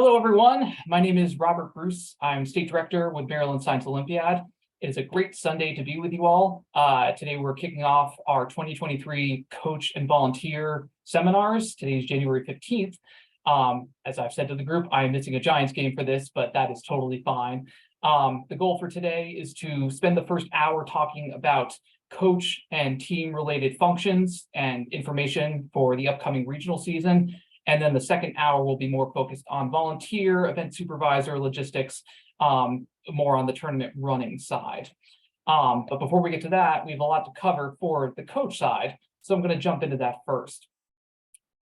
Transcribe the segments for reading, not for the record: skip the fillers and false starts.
Hello, everyone. My name is Robert Bruce. I'm State Director with Maryland Science Olympiad. It is a great Sunday to be with you all. Today, we're kicking off our 2023 Coach and Volunteer seminars. Today is January 15th. As I've said to the group, I am missing a Giants game for this, but that is totally fine. The goal for today is to spend the first hour talking about coach and team related functions and information for the upcoming regional season. And then the second hour will be more focused on volunteer, event supervisor, logistics, more on the tournament running side. But before we get to that, we have a lot to cover for the coach side. So I'm going to jump into that first.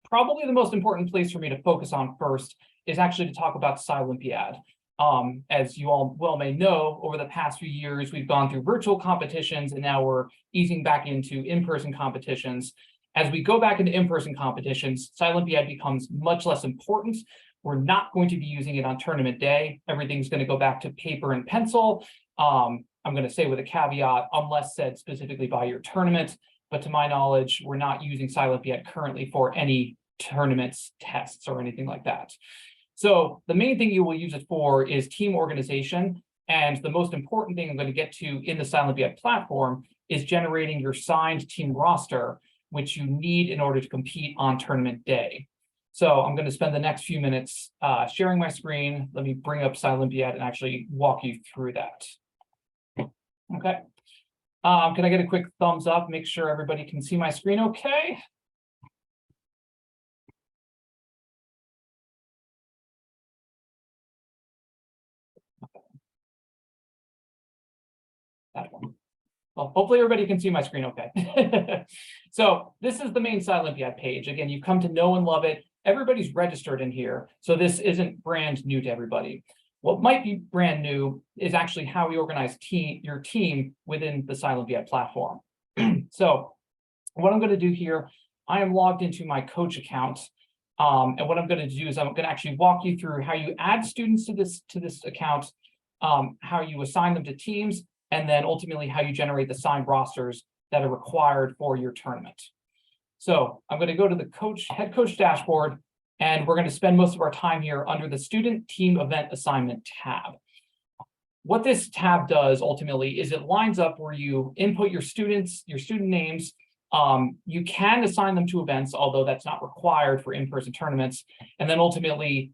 Probably the most important place for me to focus on first is actually to talk about Olympiad. As you all well may know, over the past few years, we've gone through virtual competitions and now we're easing back into in-person competitions. As we go back into in-person competitions, Olympiad becomes much less important. We're not going to be using it on tournament day. Everything's going to go back to paper and pencil. I'm going to say with a caveat, unless said specifically by your tournament. But to my knowledge, we're not using Olympiad currently for any tournaments, tests, or anything like that. So the main thing you will use it for is team organization. And the most important thing I'm going to get to in the Olympiad platform is generating your signed team roster, which you need in order to compete on tournament day. So I'm going to spend the next few minutes sharing my screen. Let me bring up Olympiad and actually walk you through that. Okay. Can I get a quick thumbs up? Make sure everybody can see my screen okay. That one. Well, hopefully everybody can see my screen okay. So this is the main Olympiad page. Again, you've come to know and love it. Everybody's registered in here, so this isn't brand new to everybody. What might be brand new is actually how we organize your team within the Olympiad platform. So what I'm going to do here, I am logged into my coach account. And what I'm going to do is I'm going to actually walk you through how you add students to this account, how you assign them to teams, and then ultimately how you generate the signed rosters that are required for your tournament. So I'm going to go to the head coach dashboard, and we're going to spend most of our time here under the student team event assignment tab. What this tab does ultimately is it lines up where you input your student names. You can assign them to events, although that's not required for in-person tournaments, and then ultimately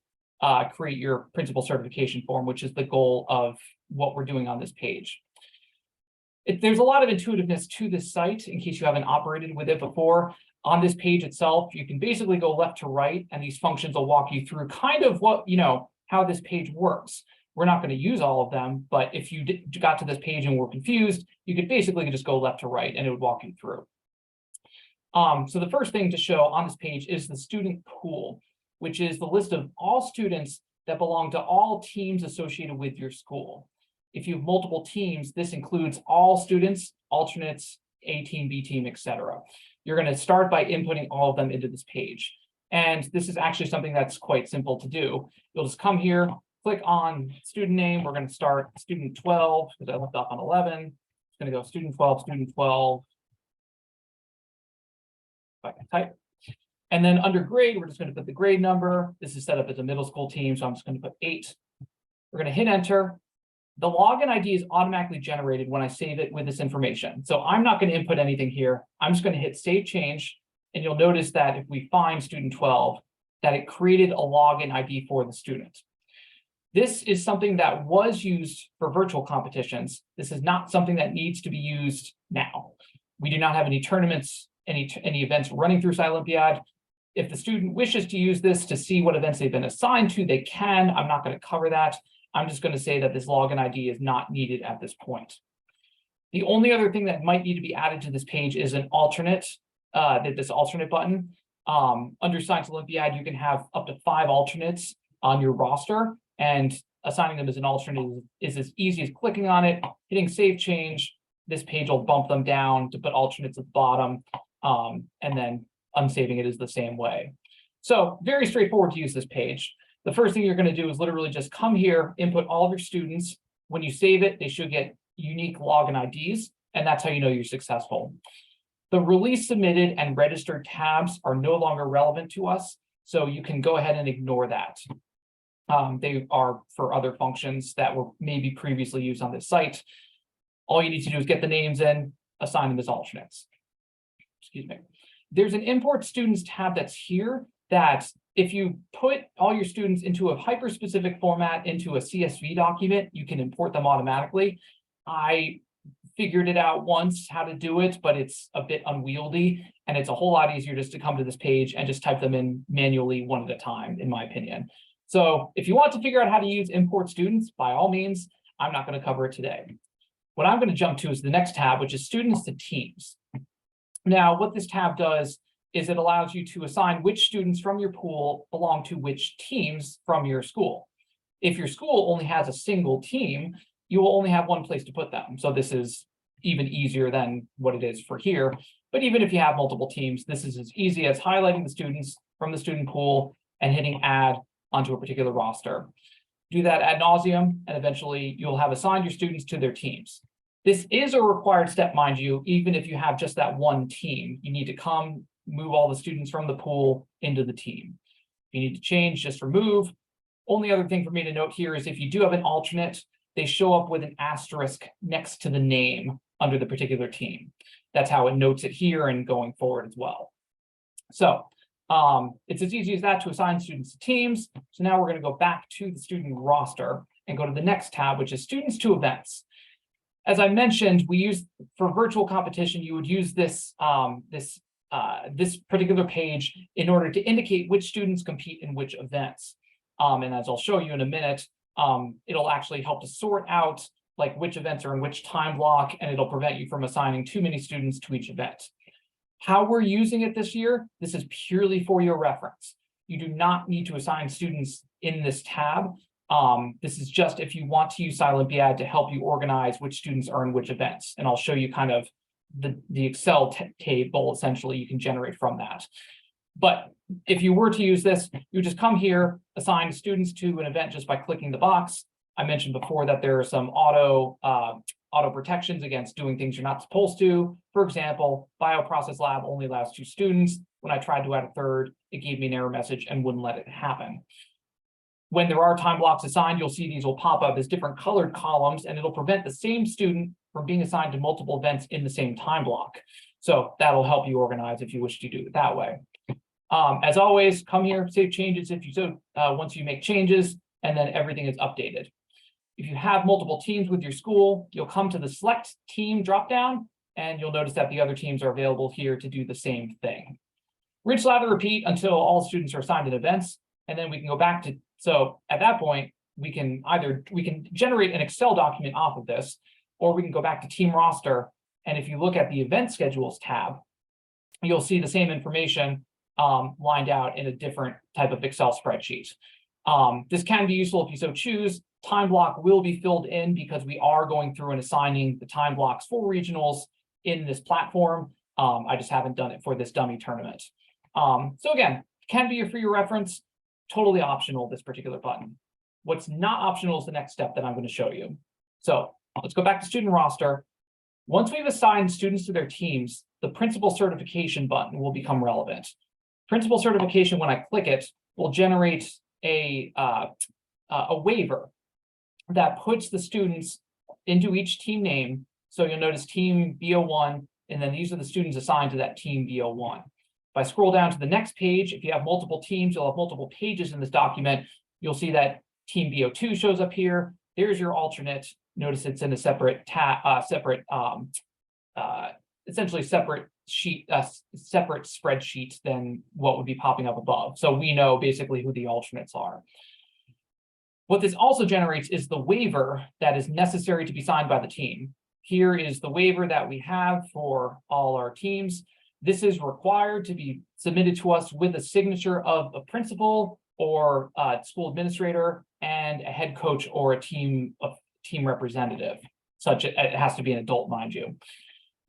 create your principal certification form, which is the goal of what we're doing on this page. There's a lot of intuitiveness to this site in case you haven't operated with it before. On this page itself, you can basically go left to right, and these functions will walk you through kind of how this page works. We're not going to use all of them, but if you got to this page and were confused, you could basically just go left to right and it would walk you through. So the first thing to show on this page is the student pool, which is the list of all students that belong to all teams associated with your school. If you have multiple teams, this includes all students, alternates, A team, B team, etc. You're going to start by inputting all of them into this page. And this is actually something that's quite simple to do. You'll just come here, click on student name. We're going to start student 12 because I left off on 11. It's going to go student 12, student 12. If I can type. And then under grade, we're just going to put the grade number. This is set up as a middle school team, so I'm just going to put 8. We're going to hit enter. The login ID is automatically generated when I save it with this information. So I'm not going to input anything here. I'm just going to hit save change. And you'll notice that if we find student 12, that it created a login ID for the student. This is something that was used for virtual competitions. This is not something that needs to be used now. We do not have any tournaments, any events running through Olympiad. If the student wishes to use this to see what events they've been assigned to, they can. I'm not going to cover that. I'm just going to say that this login ID is not needed at this point. The only other thing that might need to be added to this page is an alternate, this alternate button. Under Science Olympiad, you can have up to 5 alternates on your roster, and assigning them as an alternate is as easy as clicking on it, hitting save change. This page will bump them down to put alternates at the bottom, and then unsaving it is the same way. So very straightforward to use this page. The first thing you're going to do is literally just come here, input all of your students. When you save it, they should get unique login IDs, and that's how you know you're successful. The release submitted and registered tabs are no longer relevant to us, so you can go ahead and ignore that. They are for other functions that were maybe previously used on this site. All you need to do is get the names in, assign them as alternates. Excuse me. There's an import students tab that's here that if you put all your students into a hyper-specific format into a CSV document, you can import them automatically. I figured it out once how to do it, but it's a bit unwieldy, and it's a whole lot easier just to come to this page and just type them in manually one at a time, in my opinion. So if you want to figure out how to use import students, by all means, I'm not going to cover it today. What I'm going to jump to is the next tab, which is students to teams. Now, what this tab does is it allows you to assign which students from your pool belong to which teams from your school. If your school only has a single team, you will only have one place to put them. So this is even easier than what it is for here. But even if you have multiple teams, this is as easy as highlighting the students from the student pool and hitting add onto a particular roster. Do that ad nauseum, and eventually you'll have assigned your students to their teams. This is a required step, mind you, even if you have just that one team. You need to come, move all the students from the pool into the team. If you need to change, just remove. Only other thing for me to note here is if you do have an alternate, they show up with an asterisk next to the name under the particular team. That's how it notes it here and going forward as well. So it's as easy as that to assign students to teams. So now we're going to go back to the student roster and go to the next tab, which is students to events. As I mentioned, we use for virtual competition, you would use this this particular page in order to indicate which students compete in which events. And as I'll show you in a minute, it'll actually help to sort out like which events are in which time block, and it'll prevent you from assigning too many students to each event. How we're using it this year, this is purely for your reference. You do not need to assign students in this tab. This is just if you want to use Scilympiad to help you organize which students are in which events. And I'll show you kind of the Excel table essentially you can generate from that. But if you were to use this, you just come here, assign students to an event just by clicking the box. I mentioned before that there are some auto protections against doing things you're not supposed to. For example, bioprocess lab only allows 2 students. When I tried to add a third, it gave me an error message and wouldn't let it happen. When there are time blocks assigned, you'll see these will pop up as different colored columns, and it'll prevent the same student from being assigned to multiple events in the same time block. So that'll help you organize if you wish to do it that way. As always, come here, save changes if you so once you make changes, and then everything is updated. If you have multiple teams with your school, you'll come to the select team dropdown, and you'll notice that the other teams are available here to do the same thing. Rinse, lather, repeat until all students are assigned in events, and then we can go back to, so at that point, we can generate an Excel document off of this, or we can go back to team roster. And if you look at the event schedules tab, you'll see the same information lined out in a different type of Excel spreadsheet. This can be useful if you so choose. Time block will be filled in because we are going through and assigning the time blocks for regionals in this platform. I just haven't done it for this dummy tournament. So again, can be for your reference, totally optional, this particular button. What's not optional is the next step that I'm going to show you. So let's go back to student roster. Once we've assigned students to their teams, the principal certification button will become relevant. Principal certification, when I click it, will generate a waiver that puts the students into each team name. So you'll notice team BO1, and then these are the students assigned to that team BO1. If I scroll down to the next page, if you have multiple teams, you'll have multiple pages in this document. You'll see that team BO2 shows up here. There's your alternate. Notice it's in a separate essentially separate sheet, separate spreadsheet than what would be popping up above. So we know basically who the alternates are. What this also generates is the waiver that is necessary to be signed by the team. Here is the waiver that we have for all our teams. This is required to be submitted to us with a signature of a principal or a school administrator and a head coach or a team representative. It has to be an adult, mind you.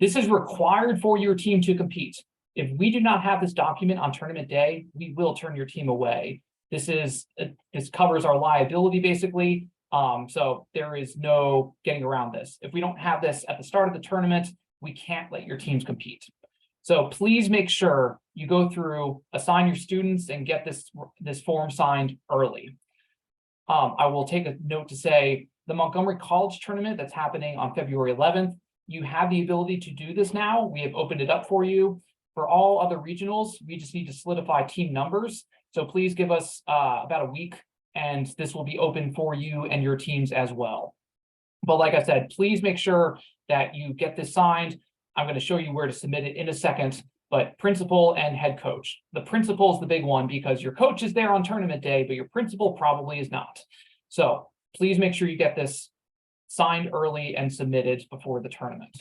This is required for your team to compete. If we do not have this document on tournament day, we will turn your team away. This covers our liability basically. So there is no getting around this. If we don't have this at the start of the tournament, we can't let your teams compete. So please make sure you go through, assign your students, and get this form signed early. I will take a note to say the Montgomery College tournament that's happening on February 11th. You have the ability to do this now. We have opened it up for you. For all other regionals, we just need to solidify team numbers. So please give us about a week, and this will be open for you and your teams as well. But like I said, please make sure that you get this signed. I'm going to show you where to submit it in a second, but principal and head coach. The principal is the big one because your coach is there on tournament day, but your principal probably is not. So please make sure you get this signed early and submitted before the tournament.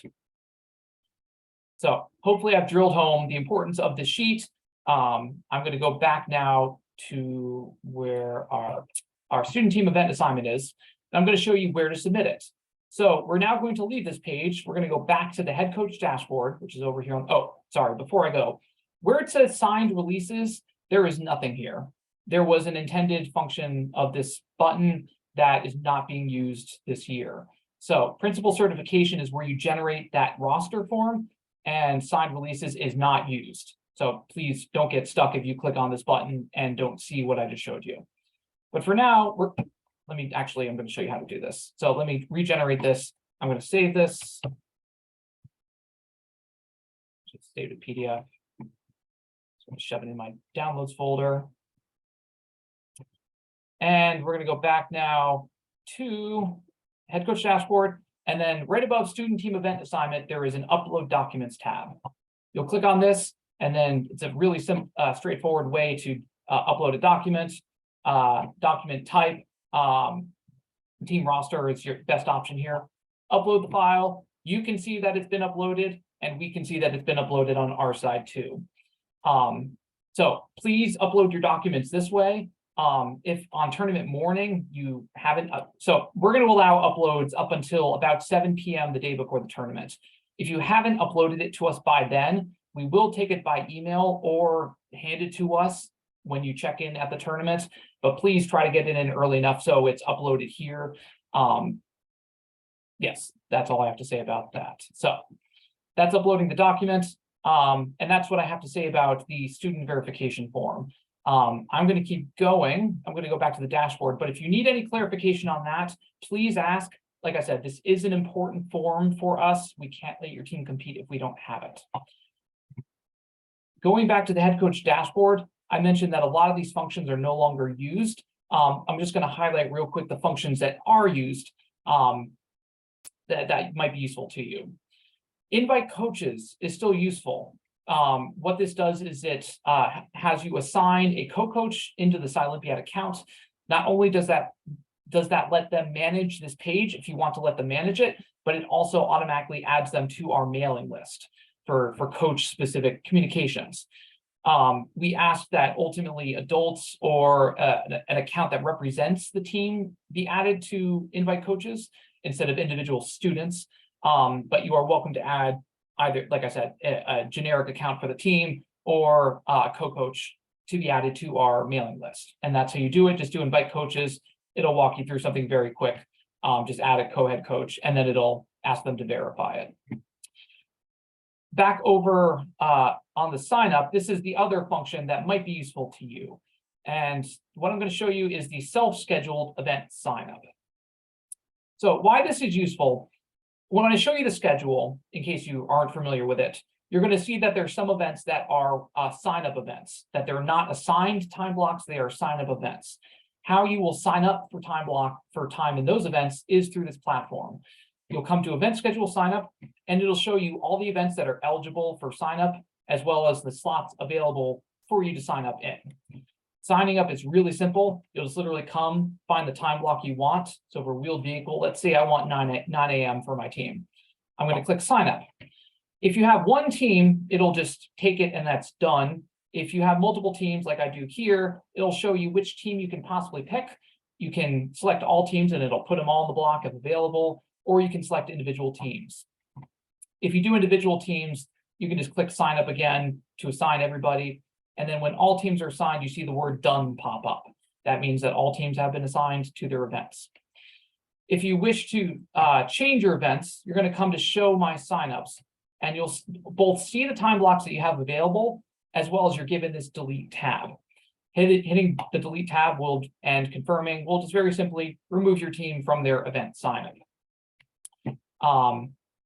So hopefully I've drilled home the importance of the sheet. I'm going to go back now to where our student team event assignment is. I'm going to show you where to submit it. So we're now going to leave this page. We're going to go back to the head coach dashboard, which is over here on, oh, sorry, before I go, where it says signed releases, there is nothing here. There was an intended function of this button that is not being used this year. So principal certification is where you generate that roster form, and signed releases is not used. So please don't get stuck if you click on this button and don't see what I just showed you. But for now, I'm going to show you how to do this. So let me regenerate this. I'm going to save this. Just save it PDF. So I'm going to shove it in my downloads folder. And we're going to go back now to head coach dashboard. And then right above student team event assignment, there is an upload documents tab. You'll click on this, and then it's a really straightforward way to upload a document. Document type, team roster is your best option here. Upload the file. You can see that it's been uploaded, and we can see that it's been uploaded on our side too. So please upload your documents this way. If on tournament morning you haven't, so we're going to allow uploads up until about 7 p.m. the day before the tournament. If you haven't uploaded it to us by then, we will take it by email or hand it to us when you check in at the tournament, but please try to get it in early enough so it's uploaded here. Yes, that's all I have to say about that. So that's uploading the document. And that's what I have to say about the student verification form. I'm going to keep going. I'm going to go back to the dashboard, but if you need any clarification on that, please ask. Like I said, this is an important form for us. We can't let your team compete if we don't have it. Going back to the head coach dashboard, I mentioned that a lot of these functions are no longer used. I'm just going to highlight real quick the functions that are used that might be useful to you. Invite coaches is still useful. What this does is it has you assign a co-coach into the Silympiad account. Not only does that let them manage this page if you want to let them manage it, but it also automatically adds them to our mailing list for coach specific communications. We ask that ultimately adults or an account that represents the team be added to invite coaches instead of individual students. But you are welcome to add either, like I said, a generic account for the team or a co-coach to be added to our mailing list. And that's how you do it. Just do invite coaches. It'll walk you through something very quick. Just add a co-head coach, and then it'll ask them to verify it. Back over on the sign up, this is the other function that might be useful to you. And what I'm going to show you is the self-scheduled event sign up. So why this is useful, when I show you the schedule, in case you aren't familiar with it, you're going to see that there's some events that are sign up events, that they're not assigned time blocks, they are sign up events. How you will sign up for time in those events is through this platform. You'll come to event schedule sign up, and it'll show you all the events that are eligible for sign up, as well as the slots available for you to sign up in. Signing up is really simple. You'll just literally come, find the time block you want. So for wheeled vehicle, let's say I want 9 a.m. for my team. I'm going to click sign up. If you have one team, it'll just take it and that's done. If you have multiple teams like I do here, it'll show you which team you can possibly pick. You can select all teams and it'll put them all in the block if available, or you can select individual teams. If you do individual teams, you can just click sign up again to assign everybody. And then when all teams are assigned, you see the word done pop up. That means that all teams have been assigned to their events. If you wish to change your events, you're going to come to show my signups, and you'll both see the time blocks that you have available, as well as you're given this delete tab. Hitting the delete tab and confirming will just very simply remove your team from their event sign-up.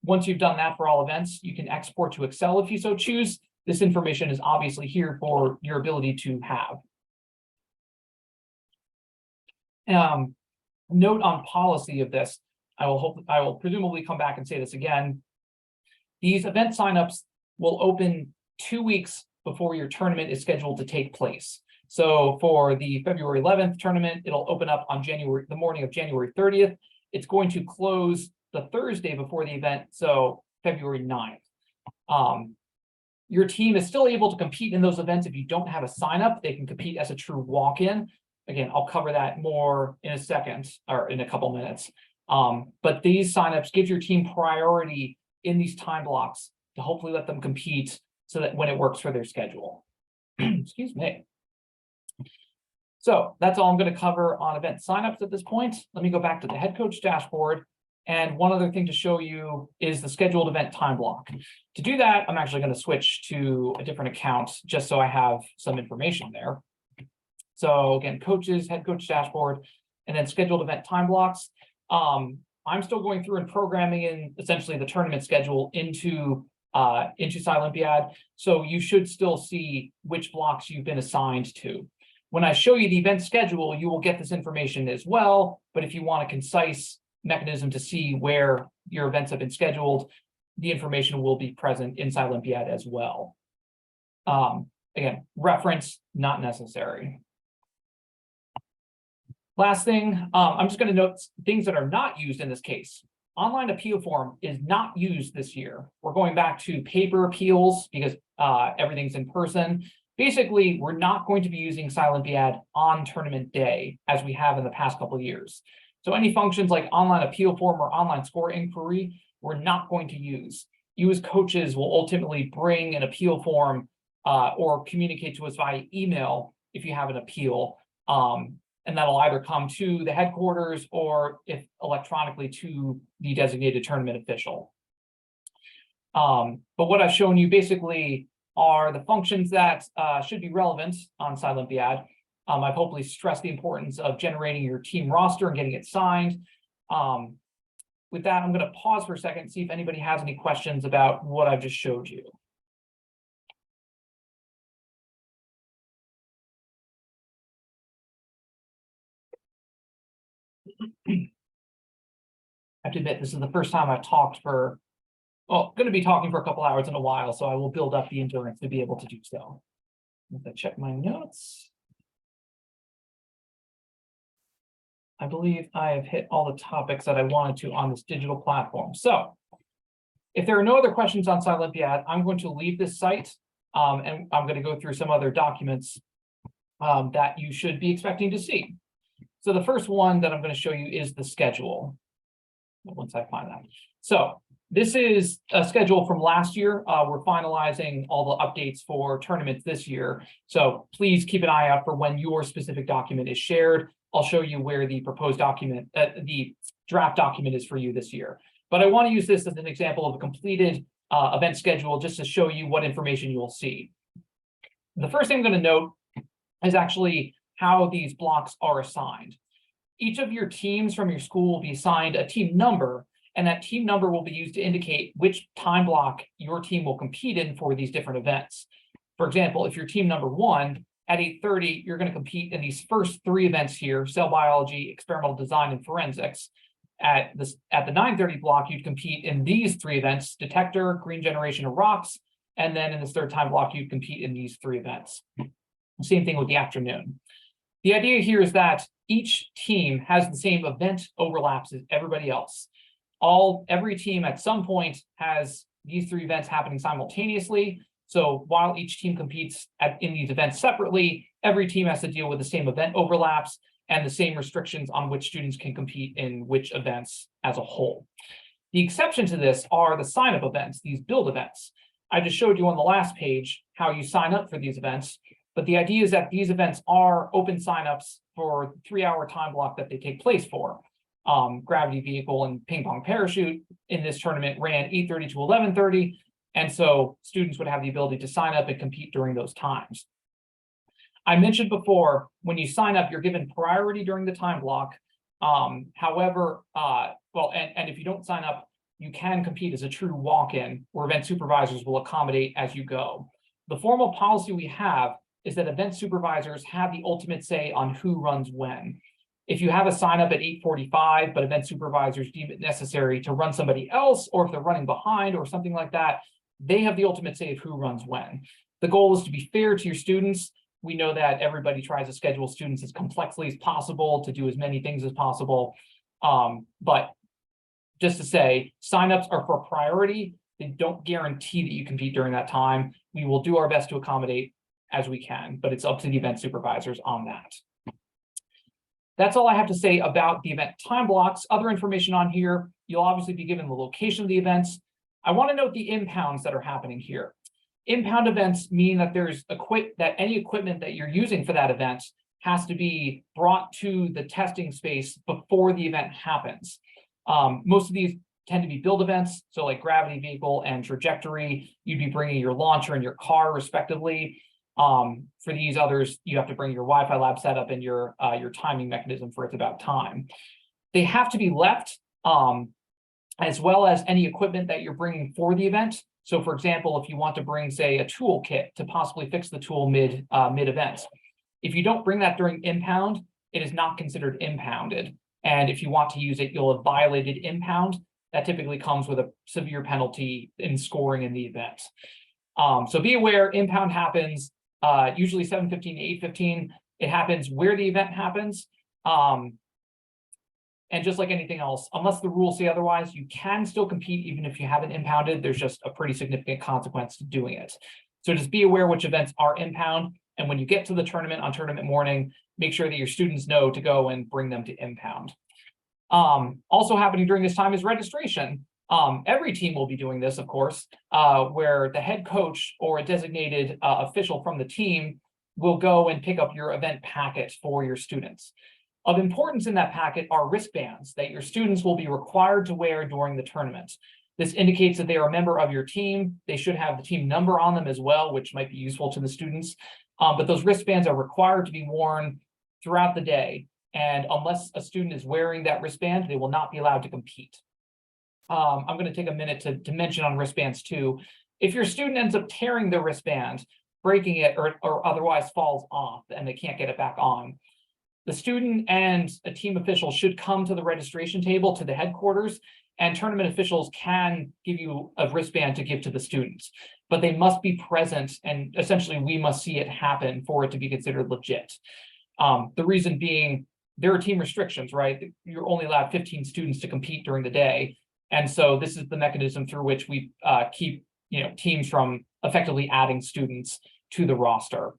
Once you've done that for all events, you can export to Excel if you so choose. This information is obviously here for your ability to have. Note on policy of this, I will presumably come back and say this again. These event signups will open 2 weeks before your tournament is scheduled to take place. So for the February 11th tournament, it'll open up on the morning of January 30th. It's going to close the Thursday before the event, so February 9th. Your team is still able to compete in those events if you don't have a sign up. They can compete as a true walk-in. Again, I'll cover that more in a second or in a couple minutes. But these signups give your team priority in these time blocks to hopefully let them compete so that when it works for their schedule. Excuse me. So that's all I'm going to cover on event signups at this point. Let me go back to the head coach dashboard. And one other thing to show you is the scheduled event time block. To do that, I'm actually going to switch to a different account just so I have some information there. So again, coaches, head coach dashboard, and then scheduled event time blocks. I'm still going through and programming in essentially the tournament schedule into SciOlympiad. So you should still see which blocks you've been assigned to. When I show you the event schedule, you will get this information as well. But if you want a concise mechanism to see where your events have been scheduled, the information will be present in SciOlympiad as well. Again, reference not necessary. Last thing, I'm just going to note things that are not used in this case. Online appeal form is not used this year. We're going back to paper appeals because everything's in person. Basically, we're not going to be using SciOlympiad on tournament day as we have in the past couple of years. So any functions like online appeal form or online score inquiry, we're not going to use. You as coaches will ultimately bring an appeal form or communicate to us via email if you have an appeal. And that'll either come to the headquarters or if electronically to the designated tournament official. But what I've shown you basically are the functions that should be relevant on SciOlympiad. I've hopefully stressed the importance of generating your team roster and getting it signed. With that, I'm going to pause for a second and see if anybody has any questions about what I've just showed you. I have to admit, this is the first time I've talked for, well, going to be talking for a couple hours in a while, so I will build up the endurance to be able to do so. Let me check my notes. I believe I have hit all the topics that I wanted to on this digital platform. So if there are no other questions on SciOlympiad, I'm going to leave this site and I'm going to go through some other documents that you should be expecting to see. So the first one that I'm going to show you is the schedule. Once I find that. So this is a schedule from last year. We're finalizing all the updates for tournaments this year. So please keep an eye out for when your specific document is shared. I'll show you where the proposed document, the draft document is for you this year. But I want to use this as an example of a completed event schedule just to show you what information you will see. The first thing I'm going to note is actually how these blocks are assigned. Each of your teams from your school will be assigned a team number, and that team number will be used to indicate which time block your team will compete in for these different events. For example, if you're team number 1, at 8:30, you're going to compete in these first 3 events here: cell biology, experimental design, and forensics. At the 9:30 block, you'd compete in these 3 events: detector, green generation of rocks, and then in this third time block, you'd compete in these 3 events. Same thing with the afternoon. The idea here is that each team has the same event overlaps as everybody else. Every team at some point has these 3 events happening simultaneously. So while each team competes in these events separately, every team has to deal with the same event overlaps and the same restrictions on which students can compete in which events as a whole. The exception to this are the sign-up events, these build events. I just showed you on the last page how you sign up for these events, but the idea is that these events are open signups for 3-hour time block that they take place for. Gravity vehicle and ping pong parachute in this tournament ran 8:30 to 11:30. And so students would have the ability to sign up and compete during those times. I mentioned before, when you sign up, you're given priority during the time block. However, and if you don't sign up, you can compete as a true walk-in, where event supervisors will accommodate as you go. The formal policy we have is that event supervisors have the ultimate say on who runs when. If you have a sign up at 8:45, but event supervisors deem it necessary to run somebody else, or if they're running behind or something like that, they have the ultimate say of who runs when. The goal is to be fair to your students. We know that everybody tries to schedule students as complexly as possible to do as many things as possible. But just to say, signups are for priority. They don't guarantee that you compete during that time. We will do our best to accommodate as we can, but it's up to the event supervisors on that. That's all I have to say about the event time blocks. Other information on here, you'll obviously be given the location of the events. I want to note the impounds that are happening here. Impound events mean that any equipment that you're using for that event has to be brought to the testing space before the event happens. Most of these tend to be build events, so like gravity vehicle and trajectory, you'd be bringing your launcher and your car respectively. For these others, you have to bring your Wi-Fi lab setup and your timing mechanism for It's About Time. They have to be left, as well as any equipment that you're bringing for the event. So for example, if you want to bring, say, a tool kit to possibly fix the tool mid-event, if you don't bring that during impound, it is not considered impounded. And if you want to use it, you'll have violated impound. That typically comes with a severe penalty in scoring in the event. So be aware, impound happens usually 7:15 to 8:15. It happens where the event happens. And just like anything else, unless the rules say otherwise, you can still compete even if you haven't impounded. There's just a pretty significant consequence to doing it. So just be aware which events are impound. And when you get to the tournament on tournament morning, make sure that your students know to go and bring them to impound. Also happening during this time is registration. Every team will be doing this, of course, where the head coach or a designated official from the team will go and pick up your event packet for your students. Of importance in that packet are wristbands that your students will be required to wear during the tournament. This indicates that they are a member of your team. They should have the team number on them as well, which might be useful to the students. But those wristbands are required to be worn throughout the day. And unless a student is wearing that wristband, they will not be allowed to compete. I'm going to take a minute to mention on wristbands too. If your student ends up tearing the wristband, breaking it, or otherwise falls off and they can't get it back on, the student and a team official should come to the registration table to the headquarters, and tournament officials can give you a wristband to give to the students, but they must be present, and essentially we must see it happen for it to be considered legit. The reason being, there are team restrictions, right? You're only allowed 15 students to compete during the day. And so this is the mechanism through which we keep teams from effectively adding students to the roster.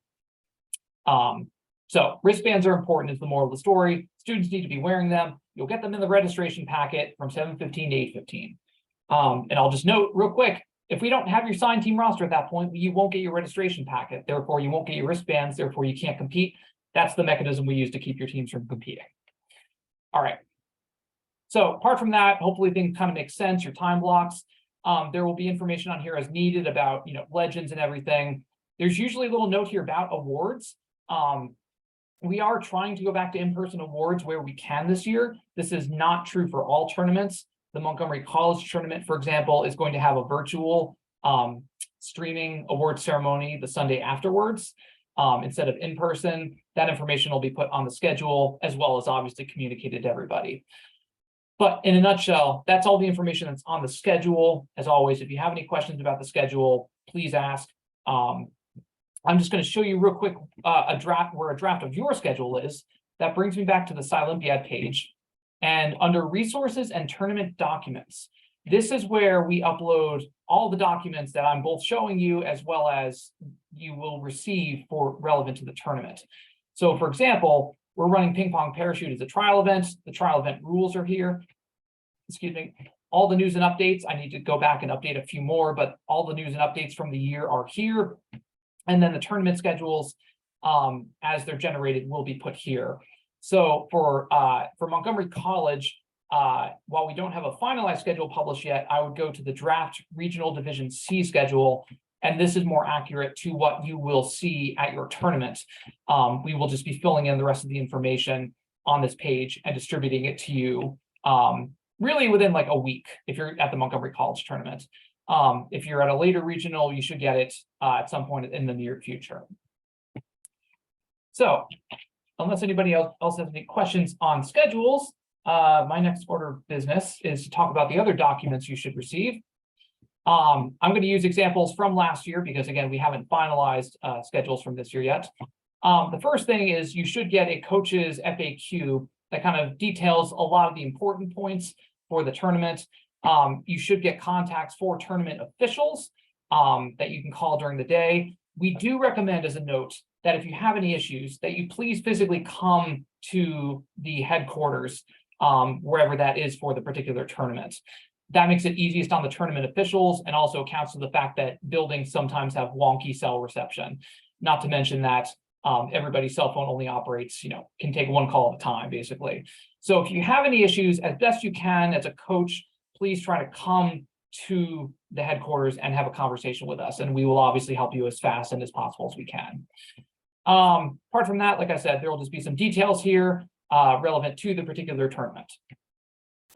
So wristbands are important is the moral of the story. Students need to be wearing them. You'll get them in the registration packet from 7:15 to 8:15. And I'll just note real quick, if we don't have your signed team roster at that point, you won't get your registration packet. Therefore, you won't get your wristbands. Therefore, you can't compete. That's the mechanism we use to keep your teams from competing. All right. So apart from that, hopefully things kind of make sense, your time blocks. There will be information on here as needed about legends and everything. There's usually a little note here about awards. We are trying to go back to in-person awards where we can this year. This is not true for all tournaments. The Montgomery College tournament, for example, is going to have a virtual streaming award ceremony the Sunday afterwards instead of in person. That information will be put on the schedule as well as obviously communicated to everybody. But in a nutshell, that's all the information that's on the schedule. As always, if you have any questions about the schedule, please ask. I'm just going to show you real quick a draft of your schedule is. That brings me back to the Scilympiad page. And under resources and tournament documents, this is where we upload all the documents that I'm both showing you as well as you will receive for relevant to the tournament. So for example, we're running ping pong parachute as a trial event. The trial event rules are here. Excuse me. All the news and updates, I need to go back and update a few more, but all the news and updates from the year are here. And then the tournament schedules, as they're generated, will be put here. So for Montgomery College, while we don't have a finalized schedule published yet, I would go to the draft regional division C schedule. And this is more accurate to what you will see at your tournament. We will just be filling in the rest of the information on this page and distributing it to you really within like a week if you're at the Montgomery College tournament. If you're at a later regional, you should get it at some point in the near future. So unless anybody else has any questions on schedules, my next order of business is to talk about the other documents you should receive. I'm going to use examples from last year because, again, we haven't finalized schedules from this year yet. The first thing is you should get a coach's FAQ that kind of details a lot of the important points for the tournament. You should get contacts for tournament officials that you can call during the day. We do recommend, as a note, that if you have any issues, that you please physically come to the headquarters, wherever that is for the particular tournament. That makes it easiest on the tournament officials and also accounts for the fact that buildings sometimes have wonky cell reception. Not to mention that everybody's cell phone only operates, can take one call at a time, basically. So if you have any issues, as best you can as a coach, please try to come to the headquarters and have a conversation with us, and we will obviously help you as fast and as possible as we can. Apart from that, like I said, there will just be some details here relevant to the particular tournament.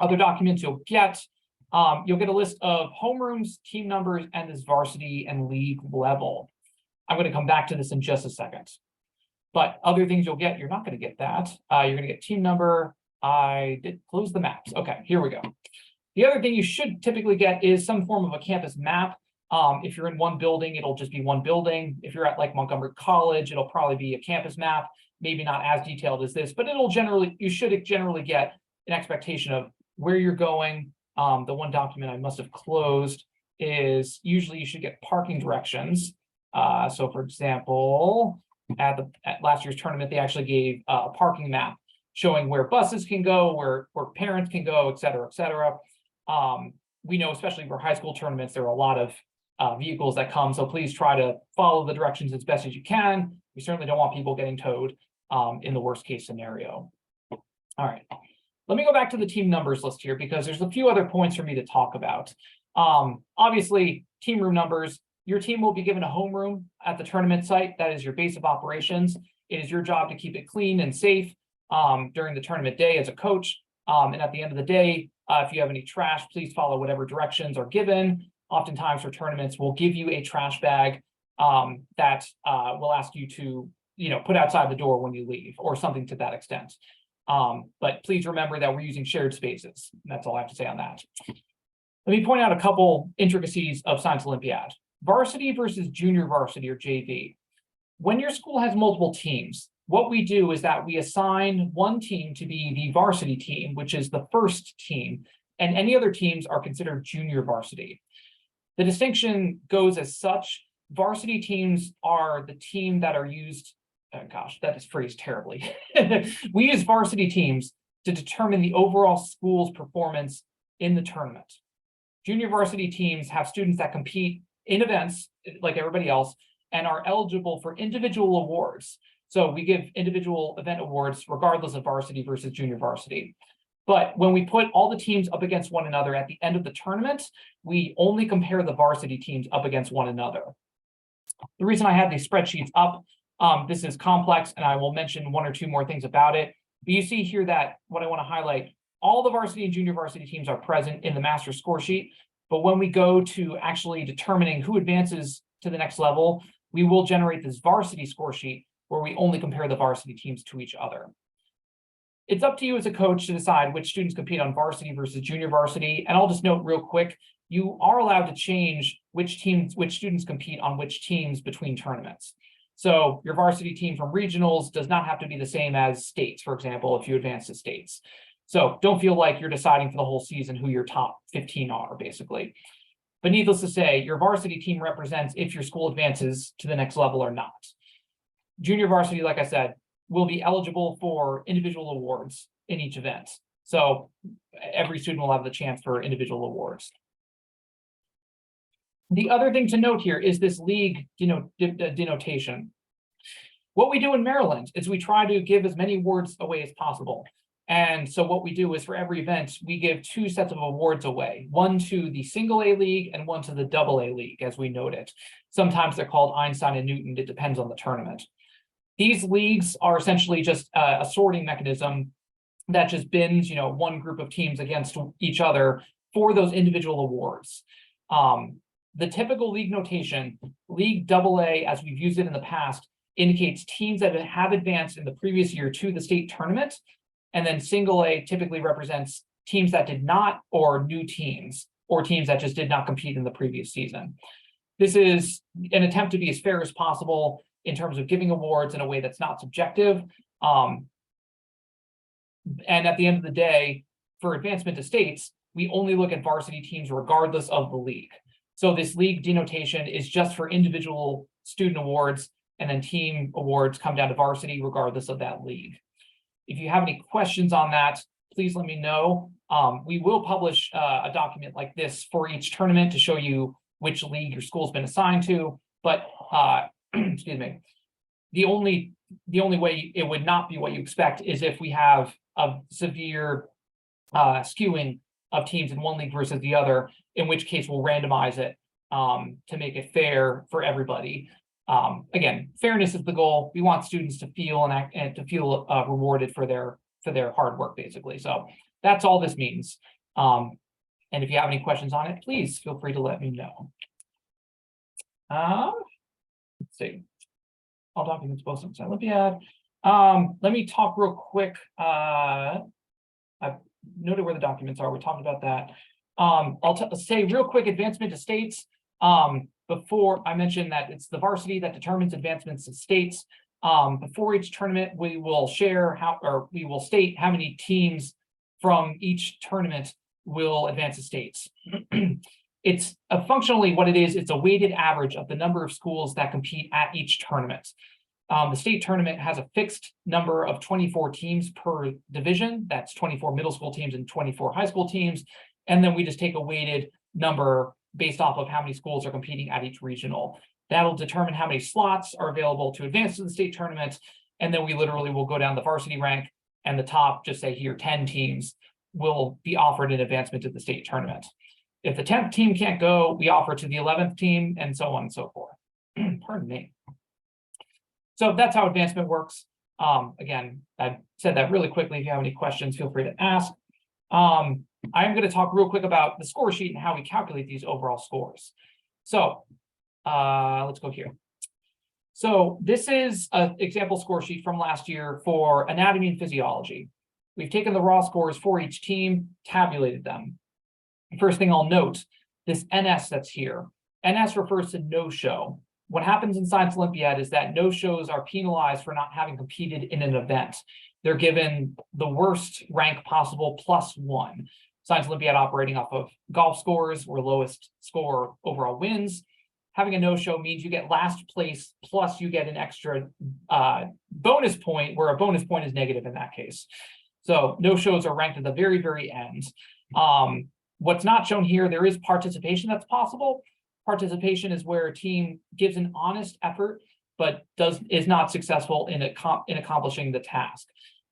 Other documents you'll get a list of homerooms, team numbers, and this varsity and league level. I'm going to come back to this in just a second. But other things you'll get, you're not going to get that. You're going to get team number. I did close the maps. Okay, here we go. The other thing you should typically get is some form of a campus map. If you're in one building, it'll just be one building. If you're at like Montgomery College, it'll probably be a campus map, maybe not as detailed as this, but you should generally get an expectation of where you're going. The one document I must have closed is usually you should get parking directions. So for example, at last year's tournament, they actually gave a parking map showing where buses can go, where parents can go, et cetera, et cetera. We know, especially for high school tournaments, there are a lot of vehicles that come. So please try to follow the directions as best as you can. We certainly don't want people getting towed in the worst case scenario. All right. Let me go back to the team numbers list here because there's a few other points for me to talk about. Obviously, team room numbers. Your team will be given a homeroom at the tournament site. That is your base of operations. It is your job to keep it clean and safe during the tournament day as a coach. And at the end of the day, if you have any trash, please follow whatever directions are given. Oftentimes for tournaments, we'll give you a trash bag that will ask you to, put outside the door when you leave or something to that extent. But please remember that we're using shared spaces. That's all I have to say on that. Let me point out a couple intricacies of Science Olympiad. Varsity versus junior varsity or JV. When your school has multiple teams, what we do is that we assign one team to be the varsity team, which is the first team, and any other teams are considered junior varsity. The distinction goes as such. Varsity teams are the team that are used, oh gosh, that is phrased terribly. We use varsity teams to determine the overall school's performance in the tournament. Junior varsity teams have students that compete in events like everybody else and are eligible for individual awards. So we give individual event awards regardless of varsity versus junior varsity. But when we put all the teams up against one another at the end of the tournament, we only compare the varsity teams up against one another. The reason I have these spreadsheets up, this is complex, and I will mention one or two more things about it. But you see here that what I want to highlight, all the varsity and junior varsity teams are present in the master score sheet. But when we go to actually determining who advances to the next level, we will generate this varsity score sheet where we only compare the varsity teams to each other. It's up to you as a coach to decide which students compete on varsity versus junior varsity. And I'll just note real quick, you are allowed to change which students compete on which teams between tournaments. So your varsity team from regionals does not have to be the same as states, for example, if you advance to states. So don't feel like you're deciding for the whole season who your top 15 are, basically. But needless to say, your varsity team represents if your school advances to the next level or not. Junior varsity, like I said, will be eligible for individual awards in each event. So every student will have the chance for individual awards. The other thing to note here is this league denotation. What we do in Maryland is we try to give as many awards away as possible. And so what we do is for every event, we give 2 sets of awards away, one to the single A league and one to the double A league, as we noted. Sometimes they're called Einstein and Newton. It depends on the tournament. These leagues are essentially just a sorting mechanism that just bins, one group of teams against each other for those individual awards. The typical league notation, League AA, as we've used it in the past, indicates teams that have advanced in the previous year to the state tournament. And then single A typically represents teams that did not, or new teams, or teams that just did not compete in the previous season. This is an attempt to be as fair as possible in terms of giving awards in a way that's not subjective. And at the end of the day, for advancement to states, we only look at varsity teams regardless of the league. So this league denotation is just for individual student awards, and then team awards come down to varsity regardless of that league. If you have any questions on that, please let me know. We will publish a document like this for each tournament to show you which league your school's been assigned to, but excuse me, the only way it would not be what you expect is if we have a severe skewing of teams in one league versus the other, in which case we'll randomize it to make it fair for everybody. Again, fairness is the goal. We want students to feel and to feel rewarded for their hard work, basically. So that's all this means. And if you have any questions on it, please feel free to let me know. Let's see. All documents posted on Olympiad. Let me talk real quick. I've noted where the documents are. We talked about that. I'll say real quick, advancement to states. Before I mentioned that it's the varsity that determines advancements to states. Before each tournament, we will state how many teams from each tournament will advance to states. It's functionally what it is. It's a weighted average of the number of schools that compete at each tournament. The state tournament has a fixed number of 24 teams per division. That's 24 middle school teams and 24 high school teams. And then we just take a weighted number based off of how many schools are competing at each regional. That'll determine how many slots are available to advance to the state tournament. And then we literally will go down the varsity rank, and the top, just say here, 10 teams will be offered an advancement to the state tournament. If the 10th team can't go, we offer to the 11th team, and so on and so forth. Pardon me. So that's how advancement works. Again, I said that really quickly. If you have any questions, feel free to ask. I'm going to talk real quick about the score sheet and how we calculate these overall scores. So let's go here. So this is an example score sheet from last year for anatomy and physiology. We've taken the raw scores for each team, tabulated them. First thing I'll note, this NS that's here, NS refers to no-show. What happens in Science Olympiad is that no-shows are penalized for not having competed in an event. They're given the worst rank possible +1. Science Olympiad operating off of golf scores, where lowest score overall wins. Having a no-show means you get last place, plus you get an extra bonus point, where a bonus point is negative in that case. So no-shows are ranked at the very, very end. What's not shown here, there is participation that's possible. Participation is where a team gives an honest effort, but is not successful in accomplishing the task.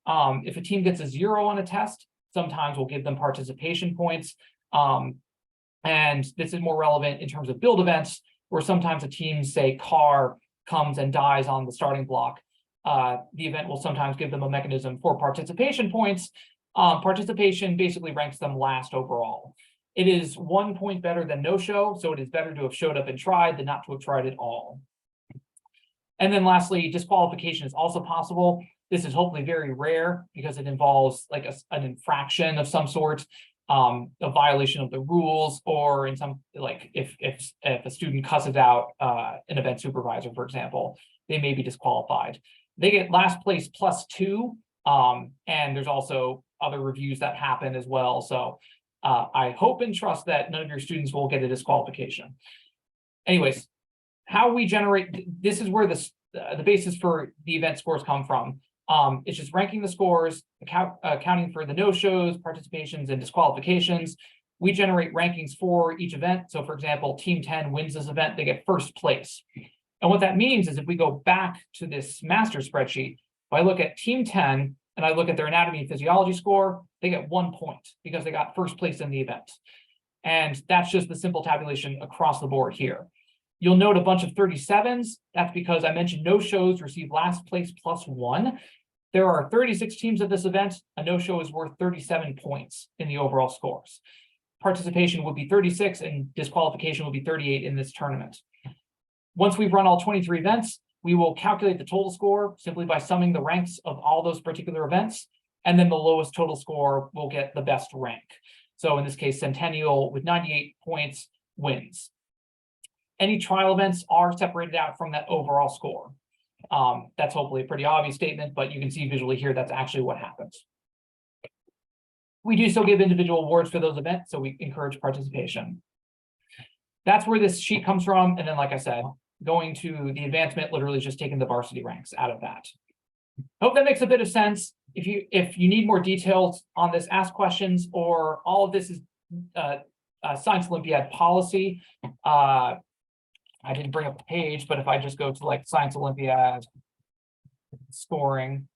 If a team gets a 0 on a test, sometimes we'll give them participation points. And this is more relevant in terms of build events, where sometimes a team, say, car comes and dies on the starting block. The event will sometimes give them a mechanism for participation points. Participation basically ranks them last overall. It is 1 point better than no-show, so it is better to have showed up and tried than not to have tried at all. And then lastly, disqualification is also possible. This is hopefully very rare because it involves like an infraction of some sort, a violation of the rules, or in some, like if a student cusses out an event supervisor, for example, they may be disqualified. They get last place +2, and there's also other reviews that happen as well. So I hope and trust that none of your students will get a disqualification. Anyways, how we generate, this is where the basis for the event scores come from. It's just ranking the scores, accounting for the no-shows, participations, and disqualifications. We generate rankings for each event. So for example, Team 10 wins this event, they get first place. And what that means is if we go back to this master spreadsheet, if I look at Team 10, and I look at their anatomy and physiology score, they get 1 point because they got first place in the event. And that's just the simple tabulation across the board here. You'll note a bunch of 37s. That's because I mentioned no-shows receive last place +1. There are 36 teams at this event. A no-show is worth 37 points in the overall scores. Participation would be 36 and disqualification would be 38 in this tournament. Once we've run all 23 events, we will calculate the total score simply by summing the ranks of all those particular events, and then the lowest total score will get the best rank. So in this case, Centennial with 98 points wins. Any trial events are separated out from that overall score. That's hopefully a pretty obvious statement, but you can see visually here that's actually what happens. We do still give individual awards for those events, so we encourage participation. That's where this sheet comes from. And then, like I said, going to the advancement, literally just taking the varsity ranks out of that. Hope that makes a bit of sense. If you need more details on this, ask questions, or all of this is Science Olympiad policy. I didn't bring up the page, but if I just go to like Science Olympiad scoring,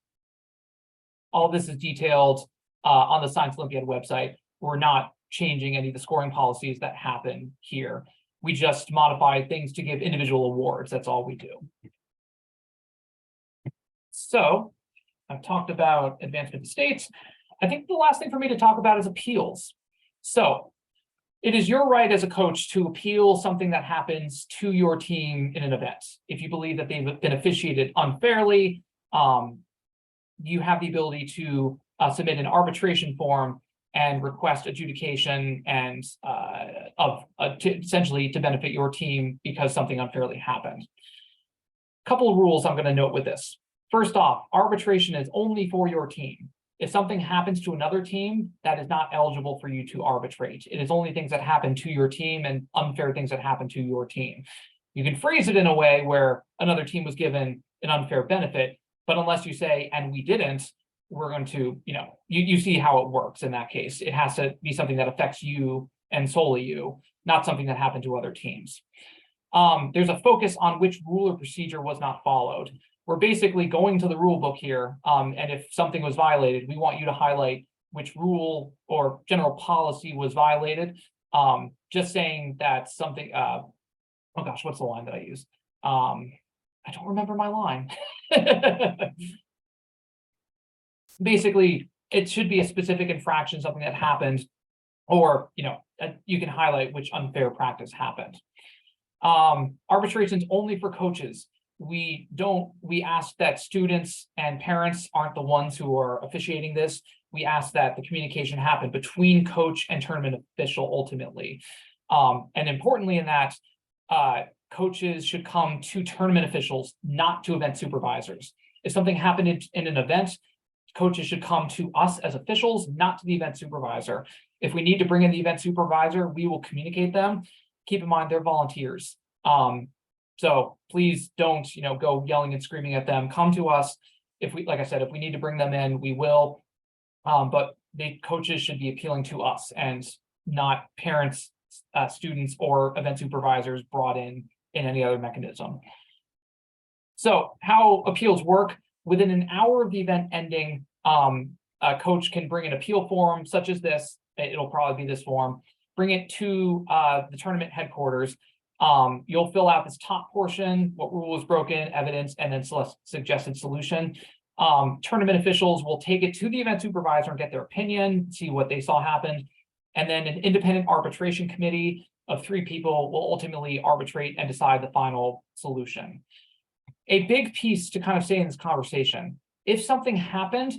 all this is detailed on the Science Olympiad website. We're not changing any of the scoring policies that happen here. We just modify things to give individual awards. That's all we do. So I've talked about advancement to states. I think the last thing for me to talk about is appeals. So it is your right as a coach to appeal something that happens to your team in an event. If you believe that they've been officiated unfairly, you have the ability to submit an arbitration form and request adjudication and essentially to benefit your team because something unfairly happened. Couple of rules I'm going to note with this. First off, arbitration is only for your team. If something happens to another team, that is not eligible for you to arbitrate. It is only things that happen to your team and unfair things that happen to your team. You can phrase it in a way where another team was given an unfair benefit, but unless you say, and we didn't, we're going to, you see how it works in that case. It has to be something that affects you and solely you, not something that happened to other teams. There's a focus on which rule or procedure was not followed. We're basically going to the rule book here, and if something was violated, we want you to highlight which rule or general policy was violated. Just saying that something, oh gosh, what's the line that I use? I don't remember my line. Basically, it should be a specific infraction, something that happened, or you can highlight which unfair practice happened. Arbitration's only for coaches. We ask that students and parents aren't the ones who are officiating this. We ask that the communication happen between coach and tournament official ultimately. And importantly in that, coaches should come to tournament officials, not to event supervisors. If something happened in an event, coaches should come to us as officials, not to the event supervisor. If we need to bring in the event supervisor, we will communicate them. Keep in mind, they're volunteers. So please don't, go yelling and screaming at them. Come to us. Like I said, if we need to bring them in, we will. But the coaches should be appealing to us and not parents, students, or event supervisors brought in any other mechanism. So how appeals work: within an hour of the event ending, a coach can bring an appeal form such as this. It'll probably be this form. Bring it to the tournament headquarters. You'll fill out this top portion, what rule was broken, evidence, and then suggested solution. Tournament officials will take it to the event supervisor and get their opinion, see what they saw happen. And then an independent arbitration committee of 3 people will ultimately arbitrate and decide the final solution. A big piece to kind of say in this conversation: if something happened,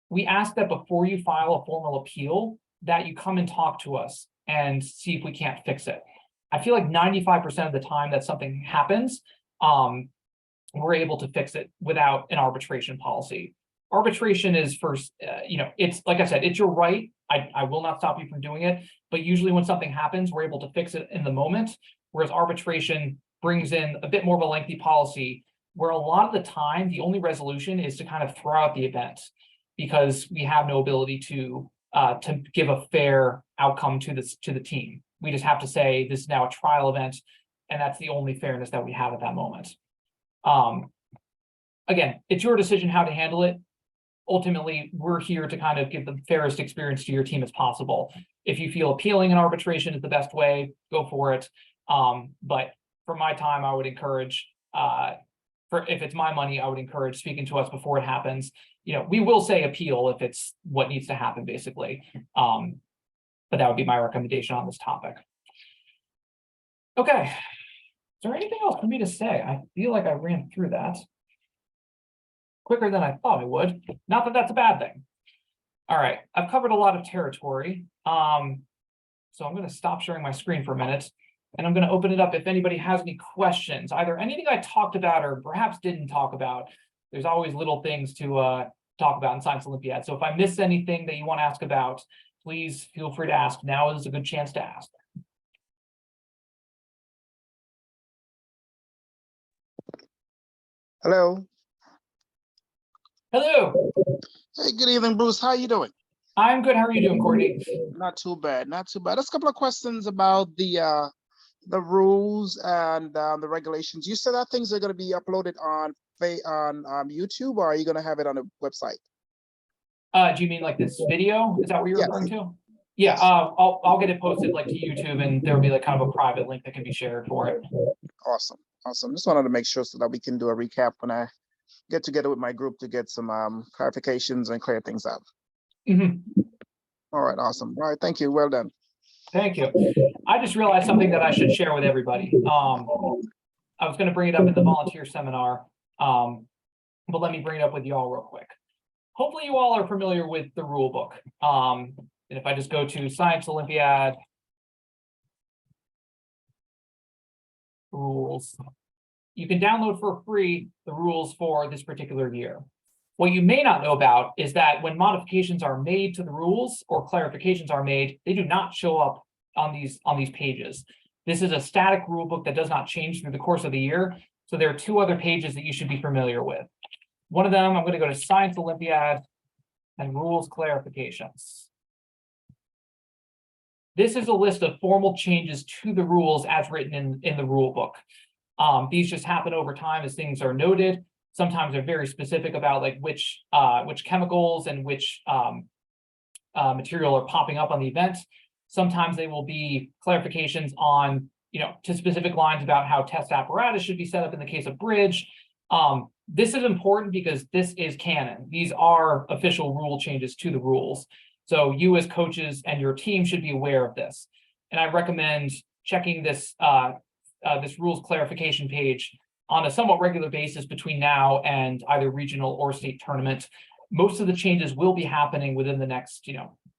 we ask that before you file a formal appeal, that you come and talk to us and see if we can't fix it. I feel like 95% of the time that something happens, we're able to fix it without an arbitration policy. Arbitration is first, it's like I said, it's your right. I will not stop you from doing it, but usually when something happens, we're able to fix it in the moment, whereas arbitration brings in a bit more of a lengthy policy where a lot of the time, the only resolution is to kind of throw out the event because we have no ability to give a fair outcome to the team. We just have to say this is now a trial event, and that's the only fairness that we have at that moment. Again, it's your decision how to handle it. ultimately, we're here to kind of give the fairest experience to your team as possible. If you feel appealing in arbitration is the best way, go for it. But for my time, I would encourage, if it's my money, I would encourage speaking to us before it happens. We will say appeal if it's what needs to happen, basically. But that would be my recommendation on this topic. Okay. Is there anything else for me to say? I feel like I ran through that quicker than I thought I would. Not that that's a bad thing. All right, I've covered a lot of territory. So I'm going to stop sharing my screen for a minute, and I'm going to open it up if anybody has any questions, either anything I talked about or perhaps didn't talk about. There's always little things to talk about in Science Olympiad. So if I missed anything that you want to ask about, please feel free to ask. Now is a good chance to ask. Hello. Hello. Hey, good evening, Bruce. How are you doing? I'm good. How are you doing, Courtney? Not too bad. Not too bad. Just a couple of questions about the rules and the regulations. You said that things are going to be uploaded on YouTube, or are you going to have it on a website? Do you mean like this video? Is that what you're Yes. referring to? Yeah. Yes. I'll get it posted like to YouTube, and there'll be like kind of a private link that can be shared for it. Awesome. Awesome. Just wanted to make sure so that we can do a recap when I get together with my group to get some clarifications and clear things up. Mm-hmm. All right. Awesome. All right. Thank you. Well done. Thank you. I just realized something that I should share with everybody. I was going to bring it up in the volunteer seminar, but let me bring it up with you all real quick. Hopefully you all are familiar with the rule book. And if I just go to Science Olympiad rules, you can download for free the rules for this particular year. What you may not know about is that when modifications are made to the rules or clarifications are made, they do not show up on these pages. This is a static rule book that does not change through the course of the year. So there are two other pages that you should be familiar with. One of them, I'm going to go to Science Olympiad and rules clarifications. This is a list of formal changes to the rules as written in the rule book. These just happen over time as things are noted. Sometimes they're very specific about like which chemicals and which material are popping up on the event. Sometimes they will be clarifications on, to specific lines about how test apparatus should be set up in the case of bridge. This is important because this is canon. These are official rule changes to the rules. So you as coaches and your team should be aware of this. And I recommend checking this this rules clarification page on a somewhat regular basis between now and either regional or state tournament. Most of the changes will be happening within the next,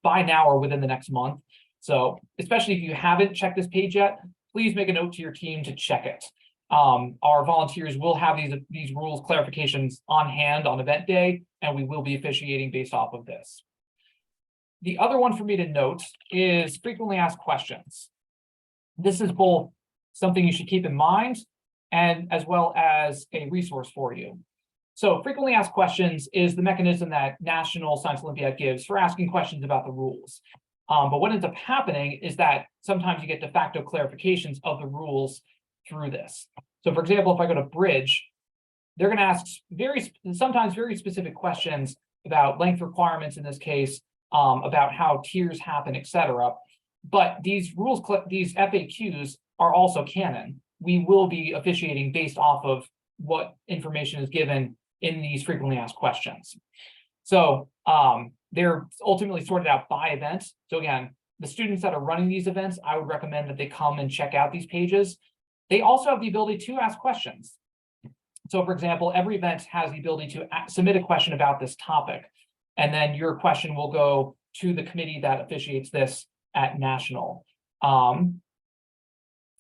by now or within the next month. So especially if you haven't checked this page yet, please make a note to your team to check it. Our volunteers will have these rules clarifications on hand on event day, and we will be officiating based off of this. The other one for me to note is frequently asked questions. This is both something you should keep in mind and as well as a resource for you. So frequently asked questions is the mechanism that National Science Olympiad gives for asking questions about the rules. But what ends up happening is that sometimes you get de facto clarifications of the rules through this. So for example, if I go to bridge, they're going to ask sometimes very specific questions about length requirements in this case, about how tiers happen, etc. But these rules, these FAQs are also canon. We will be officiating based off of what information is given in these frequently asked questions. So they're ultimately sorted out by event. So again, the students that are running these events, I would recommend that they come and check out these pages. They also have the ability to ask questions. So for example, every event has the ability to submit a question about this topic. And then your question will go to the committee that officiates this at National.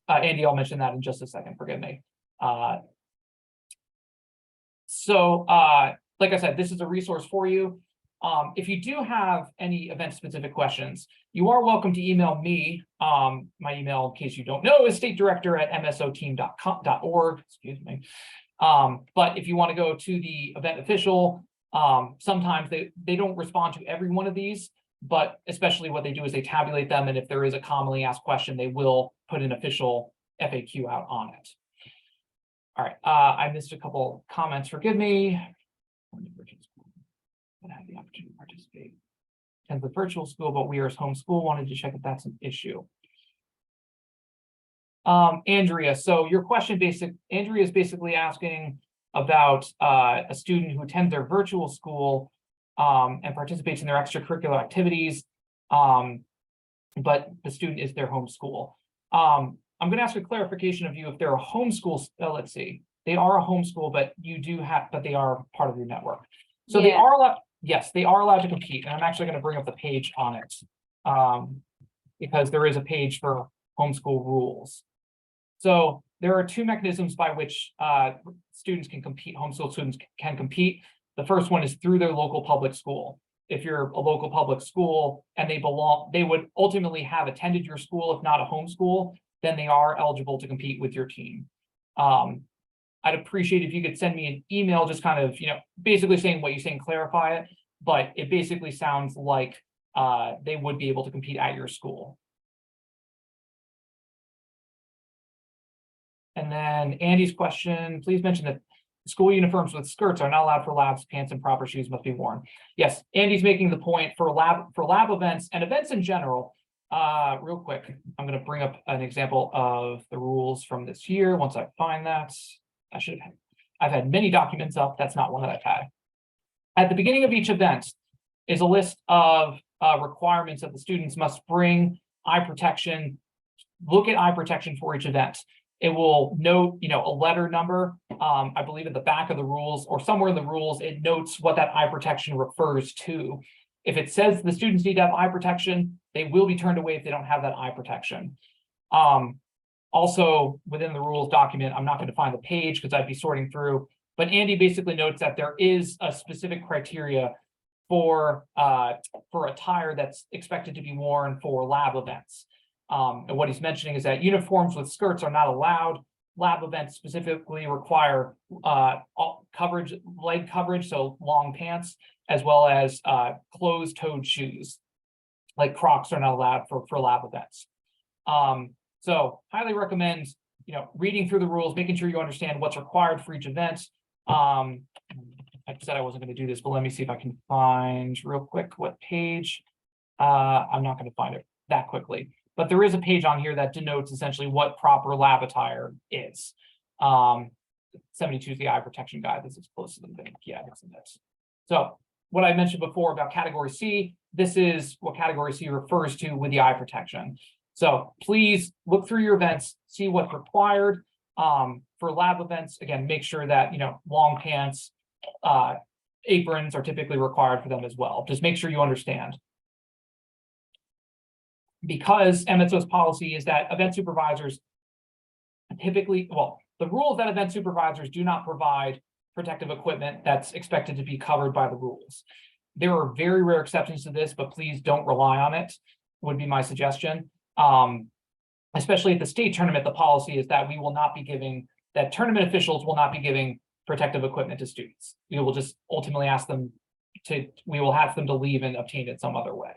Andy, I'll mention that in just a second, forgive me. Like I said, this is a resource for you. If you do have any event-specific questions, you are welcome to email me. My email, in case you don't know, is statedirector@msoteam.org. Excuse me. But if you want to go to the event official, sometimes they don't respond to every one of these, but especially what they do is they tabulate them, and if there is a commonly asked question, they will put an official FAQ out on it. All right, I missed a couple comments, forgive me. that had the opportunity to participate. And the virtual school, but we are as homeschool, wanted to check if that's an issue. Andrea, so your question Andrea is basically asking about a student who attends their virtual school and participates in their extracurricular activities, but the student is their home school. I'm going to ask a clarification of you if they're a homeschool. Let's see, they are a homeschool, but they are part of your network. So they are allowed. Yes, they are allowed to compete, and I'm actually going to bring up the page on it because there is a page for homeschool rules. So there are two mechanisms by which students can compete, homeschool students can compete. The first one is through their local public school. If you're a local public school and they would ultimately have attended your school, if not a homeschool, then they are eligible to compete with your team. I'd appreciate if you could send me an email, just kind of, basically saying what you're saying, clarify it, but it basically sounds like they would be able to compete at your school. And then Andy's question, please mention that school uniforms with skirts are not allowed for labs, pants and proper shoes must be worn. Yes, Andy's making the point for lab events and events in general. Real quick, I'm going to bring up an example of the rules from this year. Once I find that, I've had many documents up. That's not one that I've had. At the beginning of each event is a list of requirements that the students must bring eye protection, look at eye protection for each event. It will note, a letter number, I believe at the back of the rules or somewhere in the rules, it notes what that eye protection refers to. If it says the students need to have eye protection, they will be turned away if they don't have that eye protection. Also within the rules document, I'm not going to find the page because I'd be sorting through, but Andy basically notes that there is a specific criteria for attire that's expected to be worn for lab events. And what he's mentioning is that uniforms with skirts are not allowed. Lab events specifically require coverage, leg coverage, so long pants, as well as closed-toed shoes. Like Crocs are not allowed for lab events. So highly recommend, reading through the rules, making sure you understand what's required for each event. I said I wasn't going to do this, but let me see if I can find real quick what page. I'm not going to find it that quickly. But there is a page on here that denotes essentially what proper lab attire is. 72 is the eye protection guide. This is close to the thing. Yeah, it's in this. So what I mentioned before about category C, this is what category C refers to with the eye protection. So please look through your events, see what's required for lab events. Again, make sure that, long pants, aprons are typically required for them as well. Just make sure you understand. Because MSO's policy is that event supervisors typically, the rule is that event supervisors do not provide protective equipment that's expected to be covered by the rules. There are very rare exceptions to this, but please don't rely on it, would be my suggestion. Especially at the state tournament, the policy is that that tournament officials will not be giving protective equipment to students. We will just ultimately ask them to leave and obtain it some other way.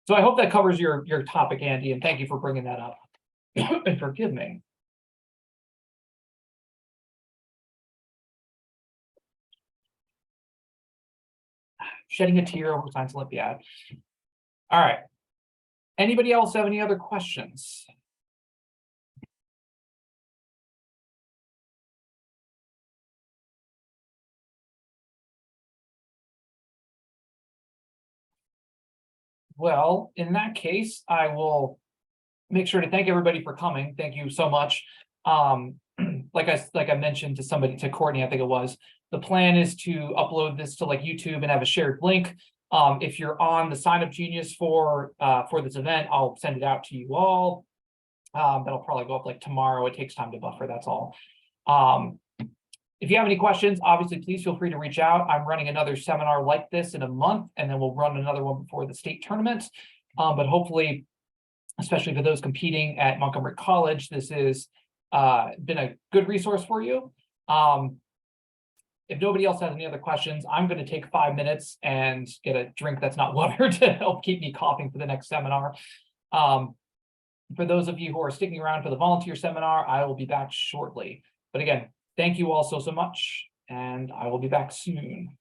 So I hope that covers your topic, Andy, and thank you for bringing that up. And forgive me. Shedding a tear over Science Olympiad. All right. Anybody else have any other questions? Well, in that case, I will make sure to thank everybody for coming. Thank you so much. Like I mentioned to Courtney, I think it was, the plan is to upload this to YouTube and have a shared link. If you're on the sign up genius for this event, I'll send it out to you all. That'll probably go up tomorrow. It takes time to buffer, that's all. If you have any questions, obviously, please feel free to reach out. I'm running another seminar like this in a month, and then we'll run another one before the state tournament. But hopefully, especially for those competing at Montgomery College, this has been a good resource for you. If nobody else has any other questions, I'm going to take 5 minutes and get a drink that's not water to help keep me coughing for the next seminar. For those of you who are sticking around for the volunteer seminar, I will be back shortly. But again, thank you all so much, and I will be back soon.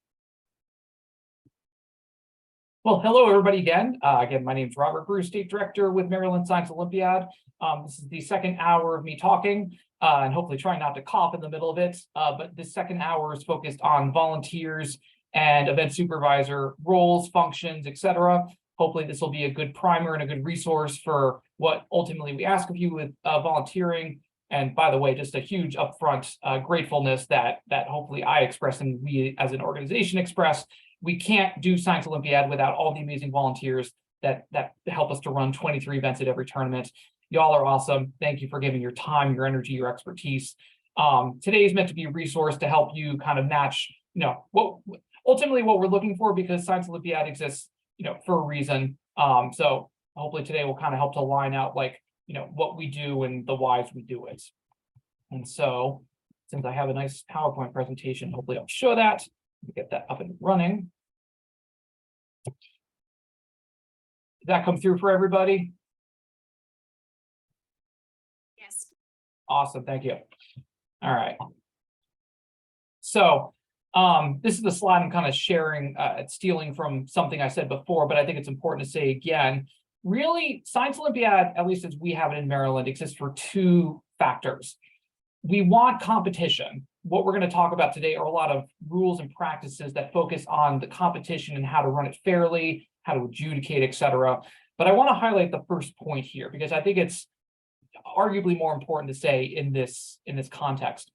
Well, hello, everybody again. Again, my name is Robert Bruce, State Director with Maryland Science Olympiad. This is the second hour of me talking and hopefully trying not to cough in the middle of it. But this second hour is focused on volunteers and event supervisor roles, functions, etc. Hopefully this will be a good primer and a good resource for what ultimately we ask of you with volunteering. And by the way, just a huge upfront gratefulness that hopefully I express and we as an organization express. We can't do Science Olympiad without all the amazing volunteers that help us to run 23 events at every tournament. Y'all are awesome. Thank you for giving your time, your energy, your expertise. Today is meant to be a resource to help you kind of match, what ultimately what we're looking for, because Science Olympiad exists, for a reason. So hopefully today will kind of help to line out what we do and the whys we do it. And so since I have a nice PowerPoint presentation, hopefully I'll show that. Get that up and running. Did that come through for everybody? Yes. Awesome, thank you. All right. So this is the slide I'm kind of sharing, stealing from something I said before, but I think it's important to say again, really, Science Olympiad, at least as we have it in Maryland, exists for two factors. We want competition. What we're going to talk about today are a lot of rules and practices that focus on the competition and how to run it fairly, how to adjudicate, etc. But I want to highlight the first point here because I think it's arguably more important to say in this context.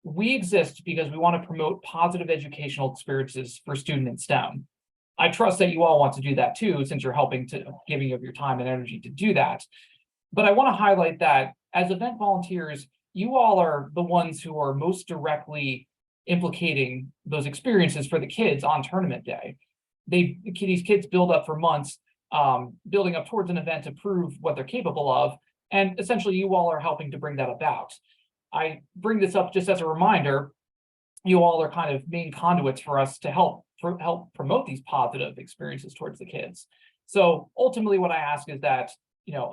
We exist because we want to promote positive educational experiences for students in STEM. I trust that you all want to do that too, since you're helping to giving of your time and energy to do that. But I want to highlight that as event volunteers, you all are the ones who are most directly implicating those experiences for the kids on tournament day. These kids build up for months, building up towards an event to prove what they're capable of. And essentially you all are helping to bring that about. I bring this up just as a reminder, you all are kind of main conduits for us to help promote these positive experiences towards the kids. So ultimately what I ask is that,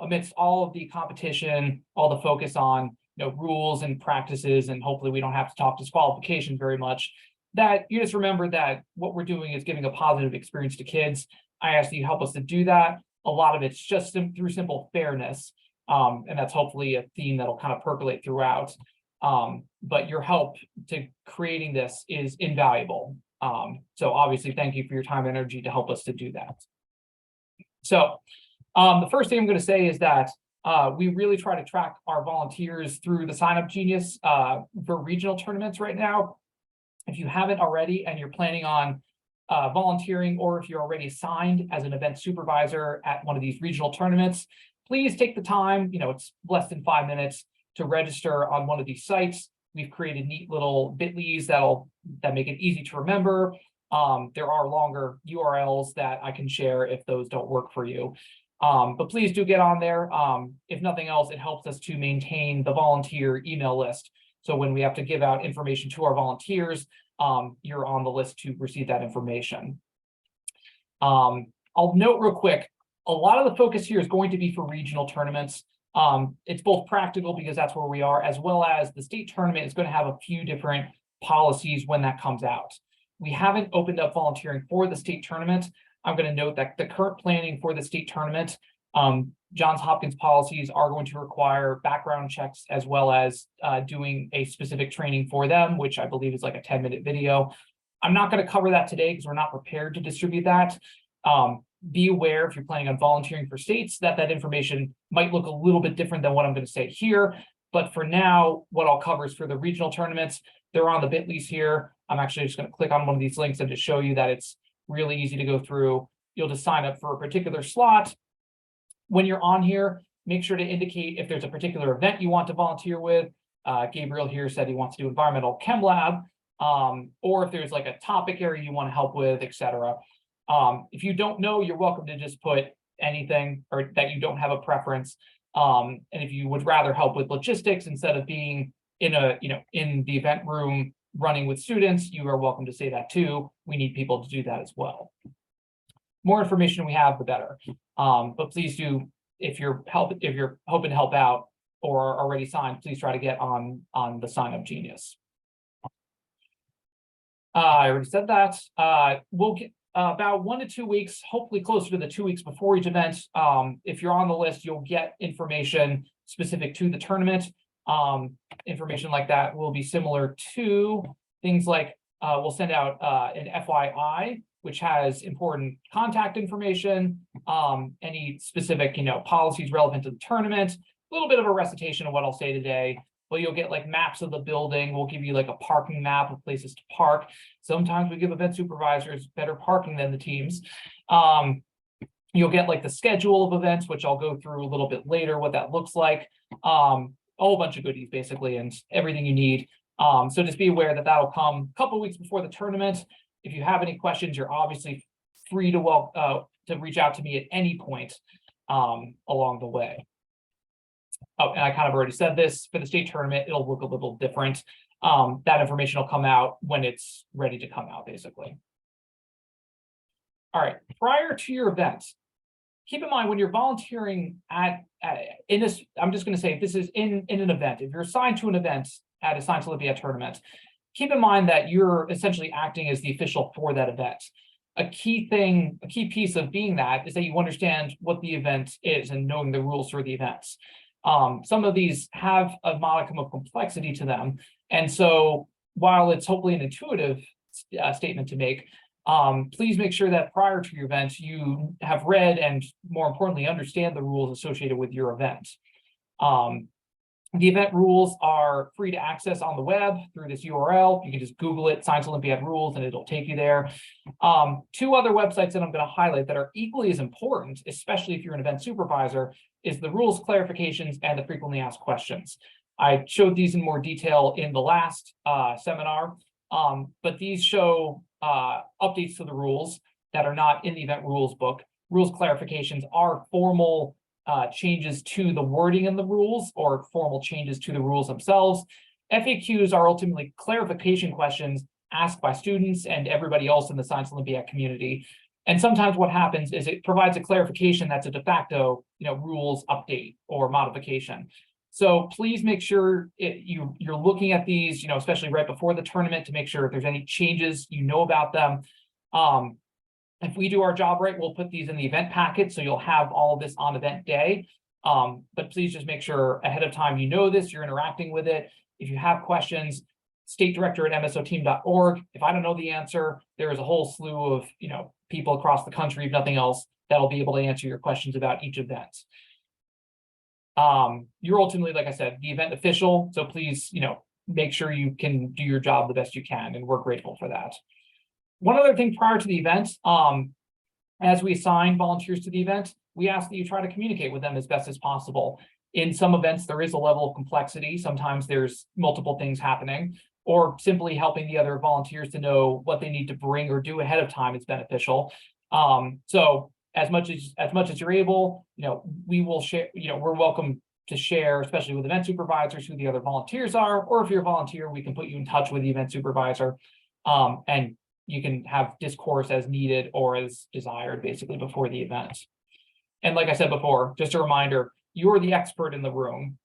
amidst all of the competition, all the focus on rules and practices, and hopefully we don't have to talk disqualification very much, that you just remember that what we're doing is giving a positive experience to kids. I ask that you help us to do that. A lot of it's just through simple fairness. And that's hopefully a theme that'll kind of percolate throughout. But your help to creating this is invaluable. So obviously, thank you for your time and energy to help us to do that. So the first thing I'm going to say is that we really try to track our volunteers through the Sign Up Genius for regional tournaments right now. If you haven't already and you're planning on volunteering, or if you're already assigned as an event supervisor at one of these regional tournaments, please take the time, it's less than 5 minutes to register on one of these sites. We've created neat little bit.lys that make it easy to remember. There are longer URLs that I can share if those don't work for you. But please do get on there. If nothing else, it helps us to maintain the volunteer email list. So when we have to give out information to our volunteers, you're on the list to receive that information. I'll note real quick, a lot of the focus here is going to be for regional tournaments. It's both practical because that's where we are, as well as the state tournament is going to have a few different policies when that comes out. We haven't opened up volunteering for the state tournament. I'm going to note that the current planning for the state tournament, Johns Hopkins policies are going to require background checks as well as doing a specific training for them, which I believe is like a 10-minute video. I'm not going to cover that today because we're not prepared to distribute that. Be aware if you're planning on volunteering for states that information might look a little bit different than what I'm going to say here. But for now, what I'll cover is for the regional tournaments. They're on the bit.lys here. I'm actually just going to click on one of these links and to show you that it's really easy to go through. You'll just sign up for a particular slot. When you're on here, make sure to indicate if there's a particular event you want to volunteer with. Gabriel here said he wants to do environmental chem lab, or if there's like a topic area you want to help with, etc. If you don't know, you're welcome to just put anything or that you don't have a preference. And if you would rather help with logistics instead of being in in the event room running with students, you are welcome to say that too. We need people to do that as well. More information we have, the better. But please do, if you're hoping to help out or are already signed, please try to get on the Sign Up Genius. I already said that. about 1 to 2 weeks, hopefully closer to the 2 weeks before each event. If you're on the list, you'll get information specific to the tournament. Information like that will be similar to things like we'll send out an FYI, which has important contact information, any specific, policies relevant to the tournament, a little bit of a recitation of what I'll say today. But you'll get like maps of the building. We'll give you like a parking map of places to park. Sometimes we give event supervisors better parking than the teams. You'll get like the schedule of events, which I'll go through a little bit later, what that looks like. A whole bunch of goodies basically, and everything you need. So just be aware that that'll come a couple weeks before the tournament. If you have any questions, you're obviously free to reach out to me at any point along the way. Oh, and I kind of already said this, for the state tournament, it'll look a little different. That information will come out when it's ready to come out, basically. All right, prior to your event, keep in mind when you're volunteering in this, I'm just going to say if this is in an event, if you're assigned to an event at a Science Olympiad tournament, keep in mind that you're essentially acting as the official for that event. A key piece of being that is that you understand what the event is and knowing the rules for the events. Some of these have a modicum of complexity to them. And so while it's hopefully an intuitive statement to make, please make sure that prior to your event, you have read and more importantly, understand the rules associated with your event. The event rules are free to access on the web through this URL. You can just Google it, Science Olympiad rules, and it'll take you there. 2 other websites that I'm going to highlight that are equally as important, especially if you're an event supervisor, is the rules clarifications and the frequently asked questions. I showed these in more detail in the last seminar, but these show updates to the rules that are not in the event rules book. Rules clarifications are formal changes to the wording in the rules or formal changes to the rules themselves. FAQs are ultimately clarification questions asked by students and everybody else in the Science Olympiad community. And sometimes what happens is it provides a clarification that's a de facto, rules update or modification. So please make sure you're looking at these, especially right before the tournament to make sure if there's any changes, about them. If we do our job right, we'll put these in the event packet, so you'll have all of this on event day. But please just make sure ahead of time this, you're interacting with it. If you have questions, statedirector@msoteam.org. If I don't know the answer, there is a whole slew of people across the country, if nothing else, that'll be able to answer your questions about each event. You're ultimately, like I said, the event official, so please, make sure you can do your job the best you can, and we're grateful for that. One other thing prior to the event, as we assign volunteers to the event, we ask that you try to communicate with them as best as possible. In some events, there is a level of complexity. Sometimes there's multiple things happening, or simply helping the other volunteers to know what they need to bring or do ahead of time is beneficial. So as much as you're able, we will share, we're welcome to share, especially with event supervisors, who the other volunteers are, or if you're a volunteer, we can put you in touch with the event supervisor. And you can have discourse as needed or as desired, basically, before the event. And like I said before, just a reminder, you're the expert in the room.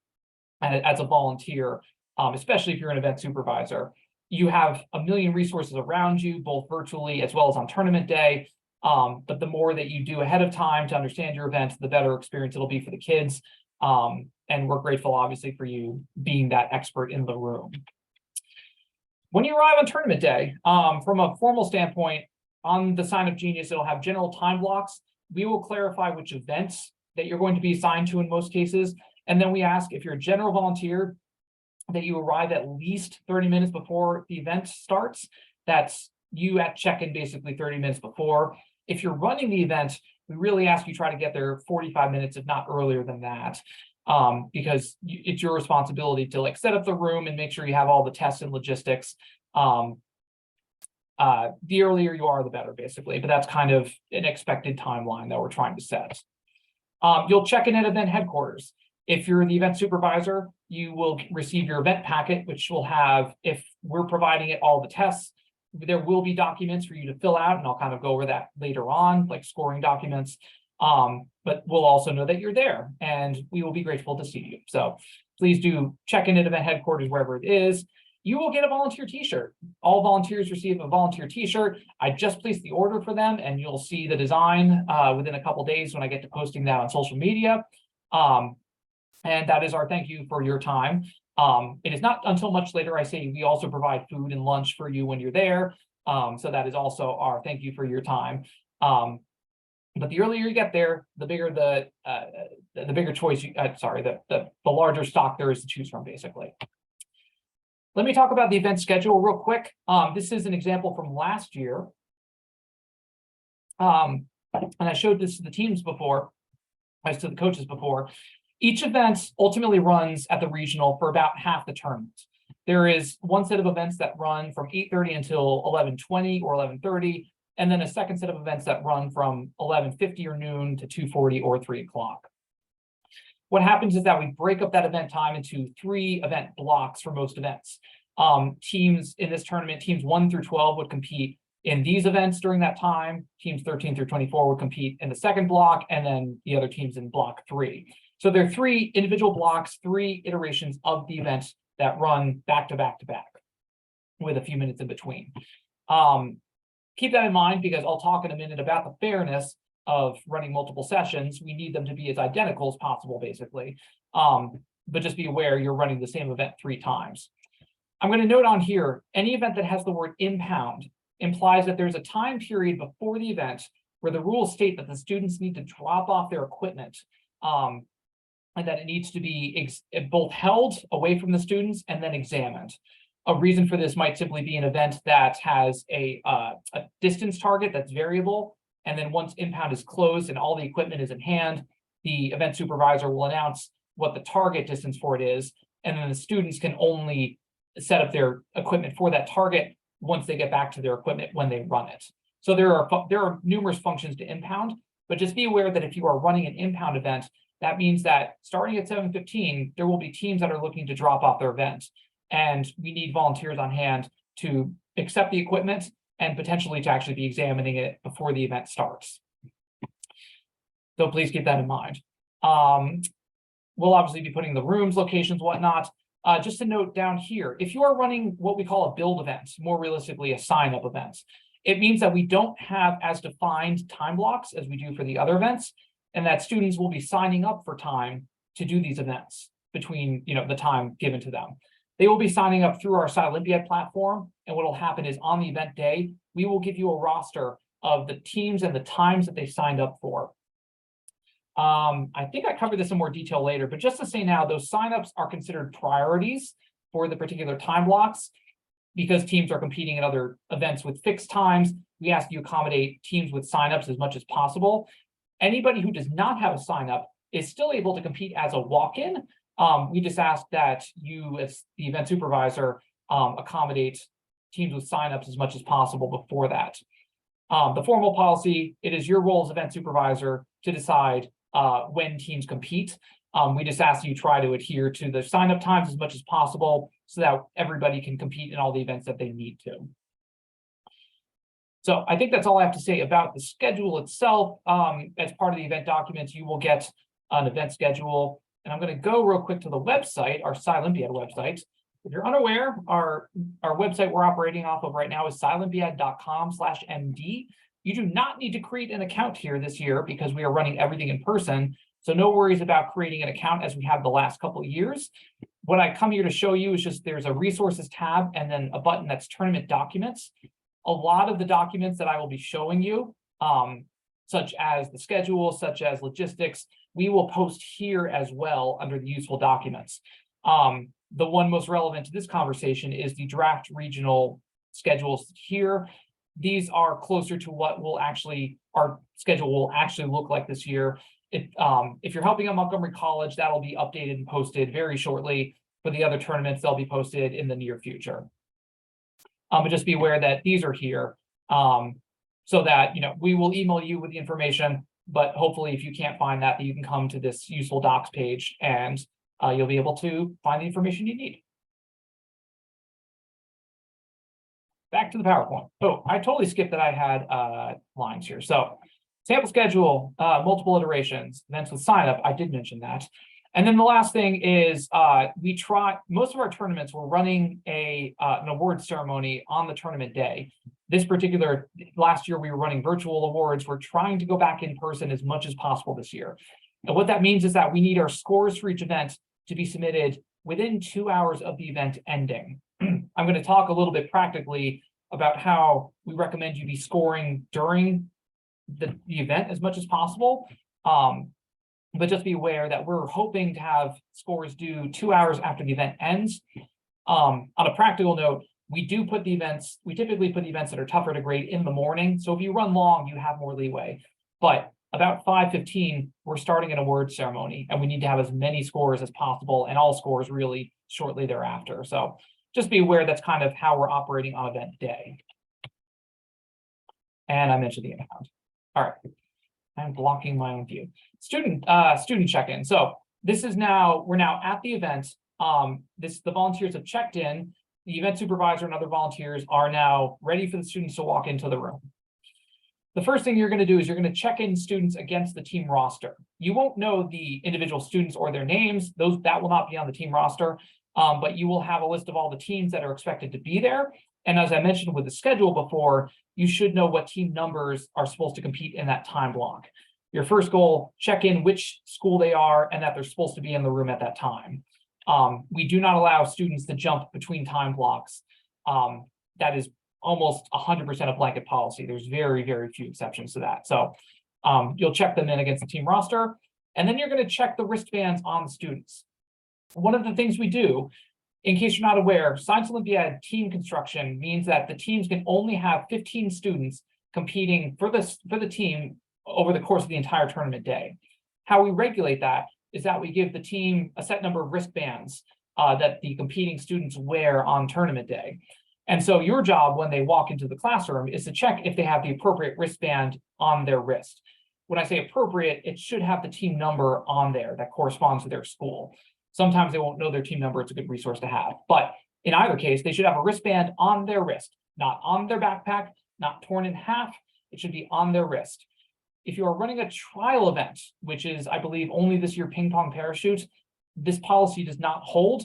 And as a volunteer, especially if you're an event supervisor, you have a million resources around you, both virtually as well as on tournament day. But the more that you do ahead of time to understand your event, the better experience it'll be for the kids. And we're grateful, obviously, for you being that expert in the room. When you arrive on tournament day, from a formal standpoint, on the Sign Up Genius, it'll have general time blocks. We will clarify which events that you're going to be assigned to in most cases. And then we ask if you're a general volunteer that you arrive at least 30 minutes before the event starts. That's you at check-in basically 30 minutes before. If you're running the event, we really ask you try to get there 45 minutes, if not earlier than that. Because it's your responsibility to set up the room and make sure you have all the tests and logistics. The earlier you are, the better, basically, but that's kind of an expected timeline that we're trying to set. You'll check in at event headquarters. If you're the event supervisor, you will receive your event packet, which will have, if we're providing it, all the tests. There will be documents for you to fill out, and I'll kind of go over that later on, like scoring documents. But we'll also know that you're there, and we will be grateful to see you. So please do check in at event headquarters wherever it is. you will get a volunteer t-shirt. All volunteers receive a volunteer t-shirt. I just placed the order for them, and you'll see the design within a couple days when I get to posting that on social media. And that is our thank you for your time. It is not until much later I say we also provide food and lunch for you when you're there. So that is also our thank you for your time. But the earlier you get there, the bigger the bigger choice. The larger stock there is to choose from, basically. Let me talk about the event schedule real quick. This is an example from last year. And I showed this to the teams before, as to the coaches before. Each event ultimately runs at the regional for about half the tournament. There is one set of events that run from 8:30 until 11:20 or 11:30, and then a second set of events that run from 11:50 or noon to 2:40 or 3 o'clock. What happens is that we break up that event time into 3 event blocks for most events. Teams in this tournament, teams 1 through 12 would compete in these events during that time. Teams 13 through 24 would compete in the second block, and then the other teams in block 3. So there are 3 individual blocks, 3 iterations of the event that run back to back to back with a few minutes in between. Keep that in mind, because I'll talk in a minute about the fairness of running multiple sessions. We need them to be as identical as possible, basically. But just be aware you're running the same event 3 times. I'm going to note on here, any event that has the word impound implies that there's a time period before the event where the rules state that the students need to drop off their equipment, and that it needs to be both held away from the students and then examined. A reason for this might simply be an event that has a distance target that's variable. And then once impound is closed and all the equipment is in hand, the event supervisor will announce what the target distance for it is. And then the students can only set up their equipment for that target once they get back to their equipment when they run it. So there are numerous functions to impound, but just be aware that if you are running an impound event, that means that starting at 7:15, there will be teams that are looking to drop off their event. And we need volunteers on hand to accept the equipment and potentially to actually be examining it before the event starts. So please keep that in mind. We'll obviously be putting the rooms, locations, whatnot. Just a note down here, if you are running what we call a build event, more realistically a sign-up event, it means that we don't have as defined time blocks as we do for the other events, and that students will be signing up for time to do these events between the time given to them. They will be signing up through our Olympiad platform, and what will happen is on the event day, we will give you a roster of the teams and the times that they signed up for. I think I covered this in more detail later, but just to say now, those signups are considered priorities for the particular time blocks. Because teams are competing in other events with fixed times, we ask you to accommodate teams with signups as much as possible. Anybody who does not have a signup is still able to compete as a walk-in. We just ask that you, as the event supervisor, accommodate teams with signups as much as possible before that. The formal policy, it is your role as event supervisor to decide when teams compete. We just ask you try to adhere to the sign-up times as much as possible so that everybody can compete in all the events that they need to. So I think that's all I have to say about the schedule itself. As part of the event documents, you will get an event schedule. And I'm going to go real quick to the website, our Olympiad website. If you're unaware, our website we're operating off of right now is olympiad.com/MD. You do not need to create an account here this year because we are running everything in person. So no worries about creating an account as we have the last couple of years. What I come here to show you is just there's a resources tab and then a button that's tournament documents. A lot of the documents that I will be showing you, such as the schedule, such as logistics, we will post here as well under the useful documents. The one most relevant to this conversation is the draft regional schedules here. These are closer to what our schedule will actually look like this year. If you're helping at Montgomery College, that'll be updated and posted very shortly. For the other tournaments, they'll be posted in the near future. But just be aware that these are here, so that we will email you with the information. But hopefully, if you can't find that, you can come to this useful docs page and you'll be able to find the information you need. Back to the PowerPoint. Oh, I totally skipped that I had lines here. So sample schedule, multiple iterations, events with sign up. I did mention that. And then the last thing is most of our tournaments, we're running an award ceremony on the tournament day. Last year, we were running virtual awards. We're trying to go back in person as much as possible this year. And what that means is that we need our scores for each event to be submitted within 2 hours of the event ending. I'm going to talk a little bit practically about how we recommend you be scoring during the event as much as possible. But just be aware that we're hoping to have scores due 2 hours after the event ends. On a practical note, we typically put the events that are tougher to grade in the morning. So if you run long, you have more leeway. But about 5:15, we're starting an award ceremony, and we need to have as many scores as possible, and all scores really shortly thereafter. So just be aware that's kind of how we're operating on event day. And I mentioned the impound. All right. I'm blocking my own view. Student check-in. So we're now at the event. The volunteers have checked in. The event supervisor and other volunteers are now ready for the students to walk into the room. The first thing you're going to do is you're going to check in students against the team roster. You won't know the individual students or their names. That will not be on the team roster, but you will have a list of all the teams that are expected to be there. And as I mentioned with the schedule before, you should know what team numbers are supposed to compete in that time block. Your first goal, check in which school they are and that they're supposed to be in the room at that time. We do not allow students to jump between time blocks. That is almost 100% of blanket policy. There's very, very few exceptions to that. So you'll check them in against the team roster, and then you're going to check the wristbands on the students. One of the things we do, in case you're not aware, Science Olympiad team construction means that the teams can only have 15 students competing for the team over the course of the entire tournament day. How we regulate that is that we give the team a set number of wristbands that the competing students wear on tournament day. And so your job when they walk into the classroom is to check if they have the appropriate wristband on their wrist. When I say appropriate, it should have the team number on there that corresponds to their school. Sometimes they won't know their team number. It's a good resource to have. But in either case, they should have a wristband on their wrist, not on their backpack, not torn in half. It should be on their wrist. If you are running a trial event, which is, I believe, only this year ping pong parachute, this policy does not hold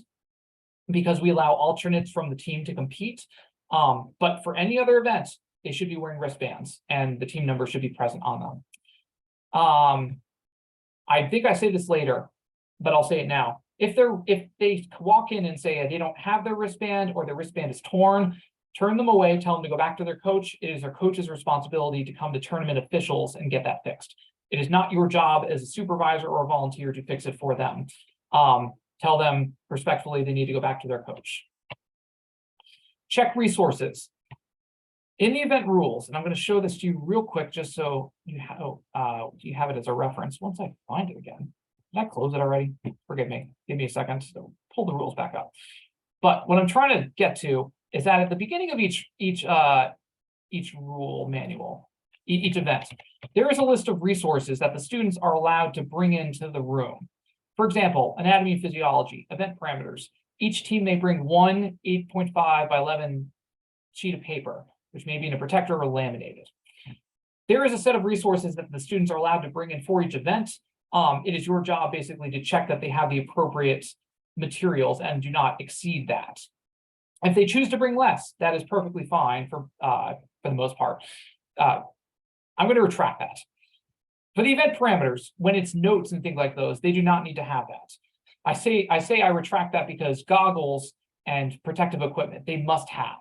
because we allow alternates from the team to compete. But for any other event, they should be wearing wristbands and the team number should be present on them. I think I say this later, but I'll say it now. If they walk in and say they don't have their wristband or their wristband is torn, turn them away, tell them to go back to their coach. It is their coach's responsibility to come to tournament officials and get that fixed. It is not your job as a supervisor or a volunteer to fix it for them. Tell them respectfully they need to go back to their coach. Check resources. In the event rules, and I'm going to show this to you real quick just so you have it as a reference. Once I find it again. Did I close it already? Forgive me. Give me a second to pull the rules back up. But what I'm trying to get to is that at the beginning of each rule manual, each event, there is a list of resources that the students are allowed to bring into the room. For example, anatomy and physiology, event parameters. Each team may bring one 8.5 by 11 sheet of paper, which may be in a protector or laminated. There is a set of resources that the students are allowed to bring in for each event. It is your job basically to check that they have the appropriate materials and do not exceed that. If they choose to bring less, that is perfectly fine for the most part. I'm going to retract that. For the event parameters, when it's notes and things like those, they do not need to have that. I retract that because goggles and protective equipment, they must have.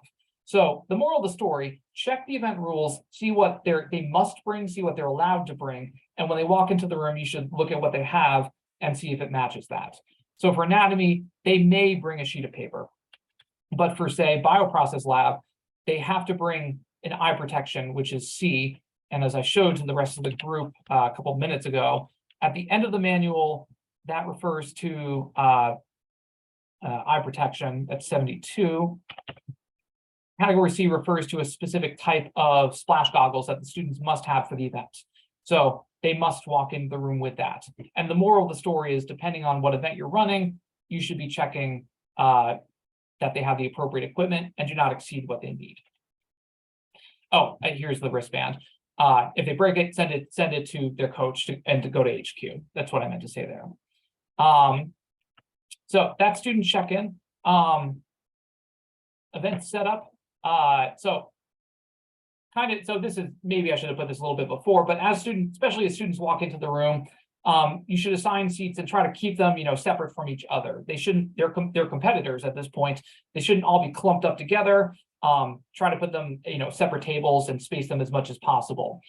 So the moral of the story, check the event rules, see what they must bring, see what they're allowed to bring. And when they walk into the room, you should look at what they have and see if it matches that. So for anatomy, they may bring a sheet of paper. But for, say, bioprocess lab, they have to bring an eye protection, which is C. And as I showed to the rest of the group a couple of minutes ago, at the end of the manual, that refers to eye protection at 72. Category C refers to a specific type of splash goggles that the students must have for the event. So they must walk into the room with that. And the moral of the story is, depending on what event you're running, you should be checking that they have the appropriate equipment and do not exceed what they need. Oh, and here's the wristband. If they break it, send it to their coach and to go to HQ. That's what I meant to say there. So that's student check-in. Event setup. So this is, maybe I should have put this a little bit before, but as students, especially as students walk into the room, you should assign seats and try to keep them, separate from each other. They shouldn't, they're competitors at this point. They shouldn't all be clumped up together. Try to put them, separate tables and space them as much as possible.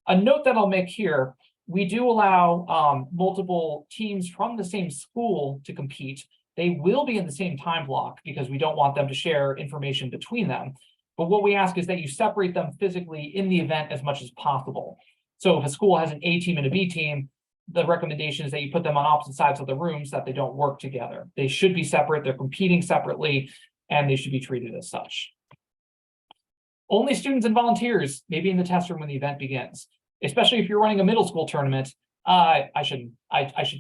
A note that I'll make here, we do allow multiple teams from the same school to compete. They will be in the same time block because we don't want them to share information between them. But what we ask is that you separate them physically in the event as much as possible. So if a school has an A team and a B team, the recommendation is that you put them on opposite sides of the room so that they don't work together. They should be separate, they're competing separately, and they should be treated as such. Only students and volunteers may be in the test room when the event begins, especially if you're running a middle school tournament. I should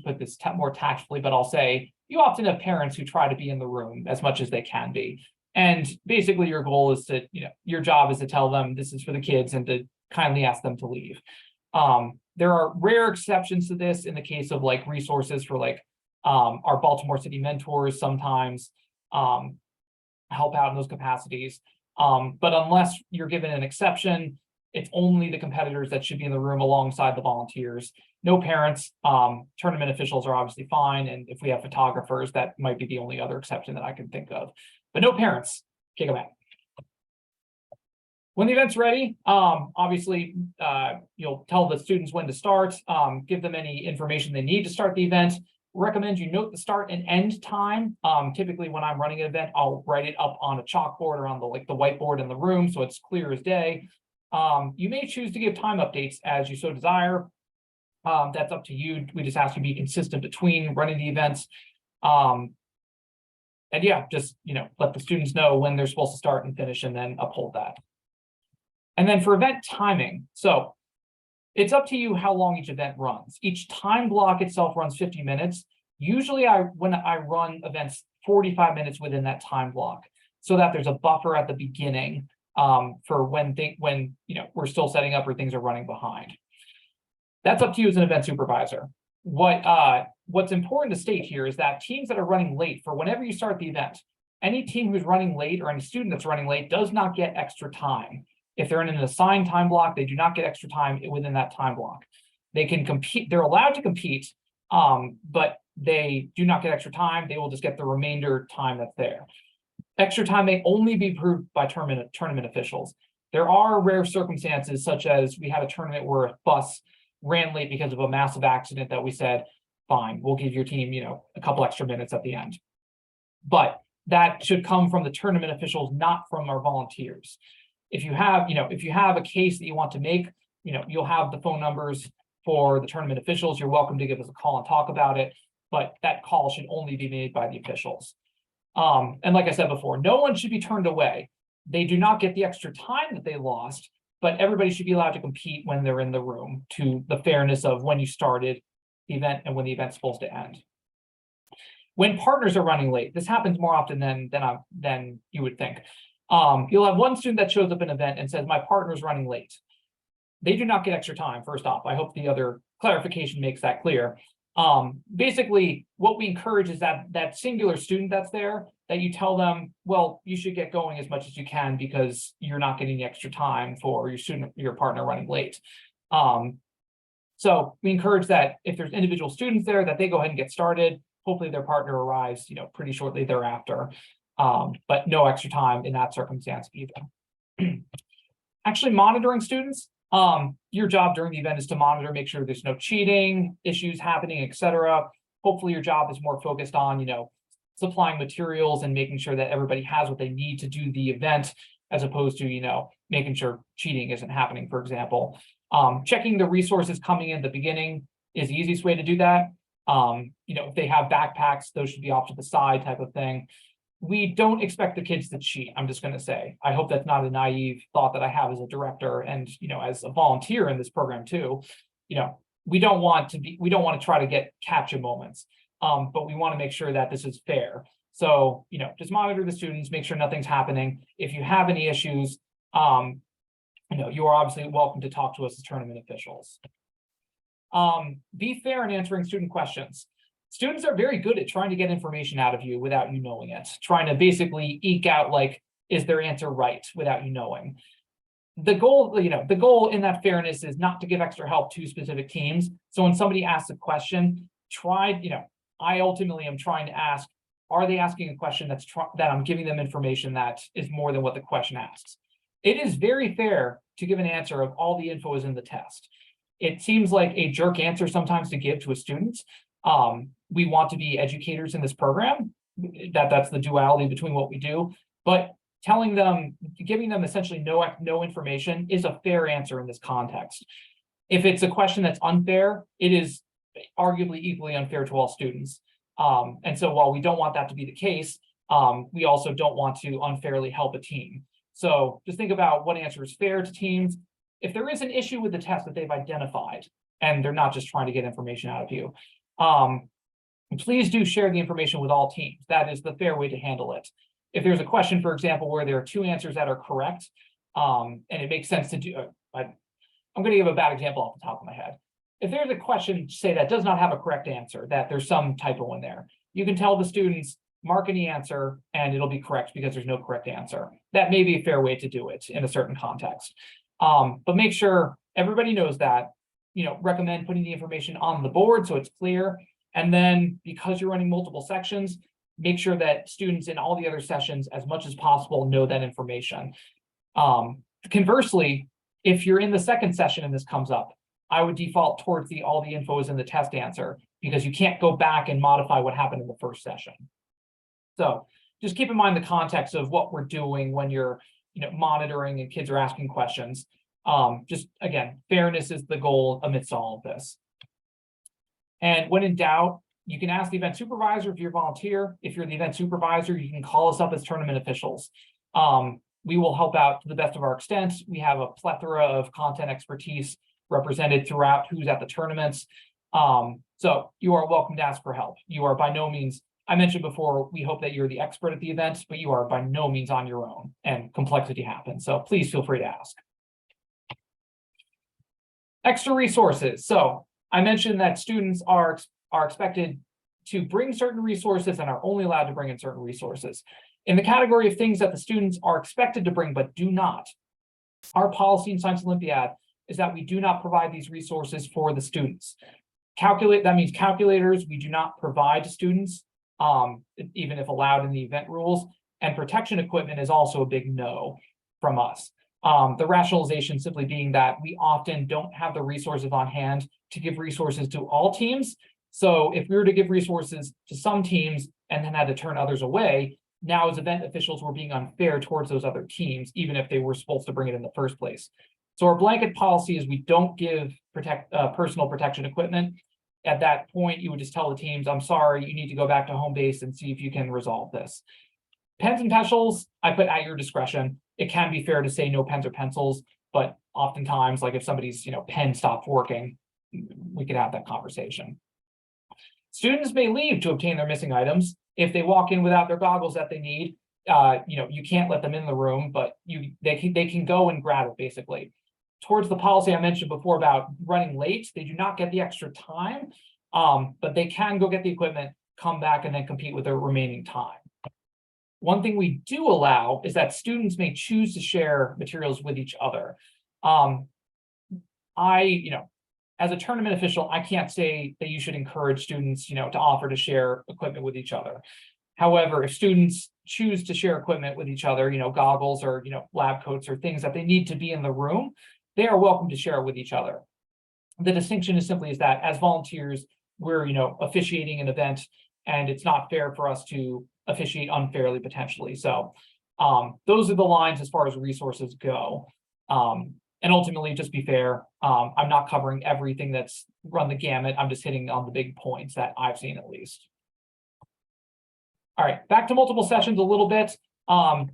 put this more tactfully, but I'll say you often have parents who try to be in the room as much as they can be. And basically your goal is to, your job is to tell them this is for the kids and to kindly ask them to leave. There are rare exceptions to this in the case of like resources for like our Baltimore City mentors sometimes help out in those capacities. But unless you're given an exception, it's only the competitors that should be in the room alongside the volunteers. No parents. Tournament officials are obviously fine. And if we have photographers, that might be the only other exception that I can think of. But no parents, kick them out. When the event's ready, obviously, you'll tell the students when to start, give them any information they need to start the event. Recommend you note the start and end time. Typically, when I'm running an event, I'll write it up on a chalkboard or on the whiteboard in the room, so it's clear as day. You may choose to give time updates as you so desire. That's up to you. We just ask you to be consistent between running the events. And yeah, just, let the students know when they're supposed to start and finish and then uphold that. And then for event timing, so it's up to you how long each event runs. Each time block itself runs 50 minutes. Usually when I run events 45 minutes within that time block, so that there's a buffer at the beginning for when we're still setting up or things are running behind. That's up to you as an event supervisor. What's important to state here is that teams that are running late for whenever you start the event, any team who's running late or any student that's running late does not get extra time. If they're in an assigned time block, they do not get extra time within that time block. They can compete, they're allowed to compete, but they do not get extra time. They will just get the remainder time that's there. Extra time may only be approved by tournament officials. There are rare circumstances, such as we had a tournament where a bus ran late because of a massive accident that we said, fine, we'll give your team, a couple extra minutes at the end. But that should come from the tournament officials, not from our volunteers. If you have, a case that you want to make, you'll have the phone numbers for the tournament officials. You're welcome to give us a call and talk about it, but that call should only be made by the officials. And like I said before, no one should be turned away. They do not get the extra time that they lost, but everybody should be allowed to compete when they're in the room, to the fairness of when you started the event and when the event's supposed to end. When partners are running late, this happens more often than you would think. You'll have one student that shows up at an event and says, my partner's running late. They do not get extra time, first off. I hope the other clarification makes that clear. Basically, what we encourage is that singular student that's there, that you tell them, well, you should get going as much as you can because you're not getting the extra time for your partner running late. So we encourage that if there's individual students there, that they go ahead and get started. Hopefully their partner arrives, pretty shortly thereafter. But no extra time in that circumstance either. Actually monitoring students, your job during the event is to monitor, make sure there's no cheating, issues happening, etc. Hopefully your job is more focused on, supplying materials and making sure that everybody has what they need to do the event, as opposed to, making sure cheating isn't happening, for example. Checking the resources coming in the beginning is the easiest way to do that. If they have backpacks, those should be off to the side type of thing. We don't expect the kids to cheat, I'm just going to say. I hope that's not a naive thought that I have as a director and, as a volunteer in this program too. We don't want to try to get capture moments, but we want to make sure that this is fair. So, just monitor the students, make sure nothing's happening. If you have any issues, you are obviously welcome to talk to us as tournament officials. Be fair in answering student questions. Students are very good at trying to get information out of you without you knowing it, trying to basically eke out, like, is their answer right without you knowing. The goal, the goal in that fairness is not to give extra help to specific teams. So when somebody asks a question, I ultimately am trying to ask, are they asking a question that I'm giving them information that is more than what the question asks? It is very fair to give an answer of all the info is in the test. It seems like a jerk answer sometimes to give to a student. We want to be educators in this program. That's the duality between what we do. But giving them essentially no information is a fair answer in this context. If it's a question that's unfair, it is arguably equally unfair to all students. And so while we don't want that to be the case, we also don't want to unfairly help a team. So just think about what answer is fair to teams. If there is an issue with the test that they've identified, and they're not just trying to get information out of you, please do share the information with all teams. That is the fair way to handle it. If there's a question, for example, where there are two answers that are correct, and it makes sense to do, I'm going to give a bad example off the top of my head. If there's a question, say, that does not have a correct answer, that there's some typo in there, you can tell the students, mark any answer, and it'll be correct because there's no correct answer. That may be a fair way to do it in a certain context. But make sure everybody knows that, recommend putting the information on the board so it's clear. And then because you're running multiple sections, make sure that students in all the other sessions, as much as possible, know that information. Conversely, if you're in the second session and this comes up, I would default towards all the info is in the test answer, because you can't go back and modify what happened in the first session. So just keep in mind the context of what we're doing when you're monitoring and kids are asking questions. Just again, fairness is the goal amidst all of this. And when in doubt, you can ask the event supervisor if you're a volunteer. If you're the event supervisor, you can call us up as tournament officials. We will help out to the best of our extent. We have a plethora of content expertise represented throughout who's at the tournaments. So you are welcome to ask for help. You are by no means, I mentioned before, we hope that you're the expert at the event, but you are by no means on your own, and complexity happens. So please feel free to ask. Extra resources. So I mentioned that students are expected to bring certain resources and are only allowed to bring in certain resources. In the category of things that the students are expected to bring but do not, our policy in Science Olympiad is that we do not provide these resources for the students. That means calculators we do not provide to students, even if allowed in the event rules, and protection equipment is also a big no from us. The rationalization simply being that we often don't have the resources on hand to give resources to all teams. So if we were to give resources to some teams and then had to turn others away, now as event officials, we're being unfair towards those other teams, even if they were supposed to bring it in the first place. So our blanket policy is we don't give personal protection equipment. At that point, you would just tell the teams, I'm sorry, you need to go back to home base and see if you can resolve this. Pens and pencils, I put at your discretion. It can be fair to say no pens or pencils, but oftentimes, like if somebody's pen stopped working, we could have that conversation. Students may leave to obtain their missing items. If they walk in without their goggles that they need, you can't let them in the room, but they can go and grab it basically. Towards the policy I mentioned before about running late, they do not get the extra time, but they can go get the equipment, come back, and then compete with their remaining time. One thing we do allow is that students may choose to share materials with each other. As a tournament official, I can't say that you should encourage students, to offer to share equipment with each other. However, if students choose to share equipment with each other, goggles or, lab coats or things that they need to be in the room, they are welcome to share with each other. The distinction is simply that as volunteers, we're, officiating an event, and it's not fair for us to officiate unfairly potentially. So those are the lines as far as resources go. And ultimately, just be fair, I'm not covering everything that's run the gamut. I'm just hitting on the big points that I've seen at least. All right, back to multiple sessions a little bit.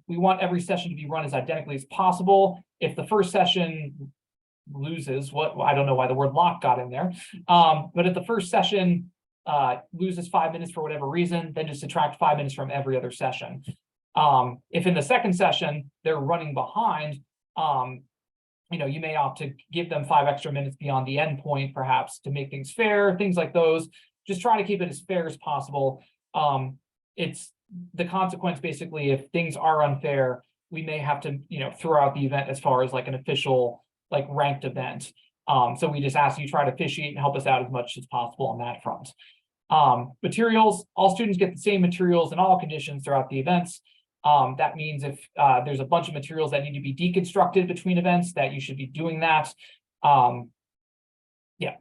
We want every session to be run as identically as possible. If the first session loses, I don't know why the word lock got in there, but if the first session loses 5 minutes for whatever reason, then just subtract 5 minutes from every other session. If in the second session they're running behind, you may opt to give them 5 extra minutes beyond the end point, perhaps, to make things fair, things like those. just try to keep it as fair as possible. It's the consequence, basically, if things are unfair, we may have to, throw out the event as far as like an official, like ranked event. So we just ask you try to officiate and help us out as much as possible on that front. Materials, all students get the same materials in all conditions throughout the events. That means if there's a bunch of materials that need to be deconstructed between events, that you should be doing that. Yeah,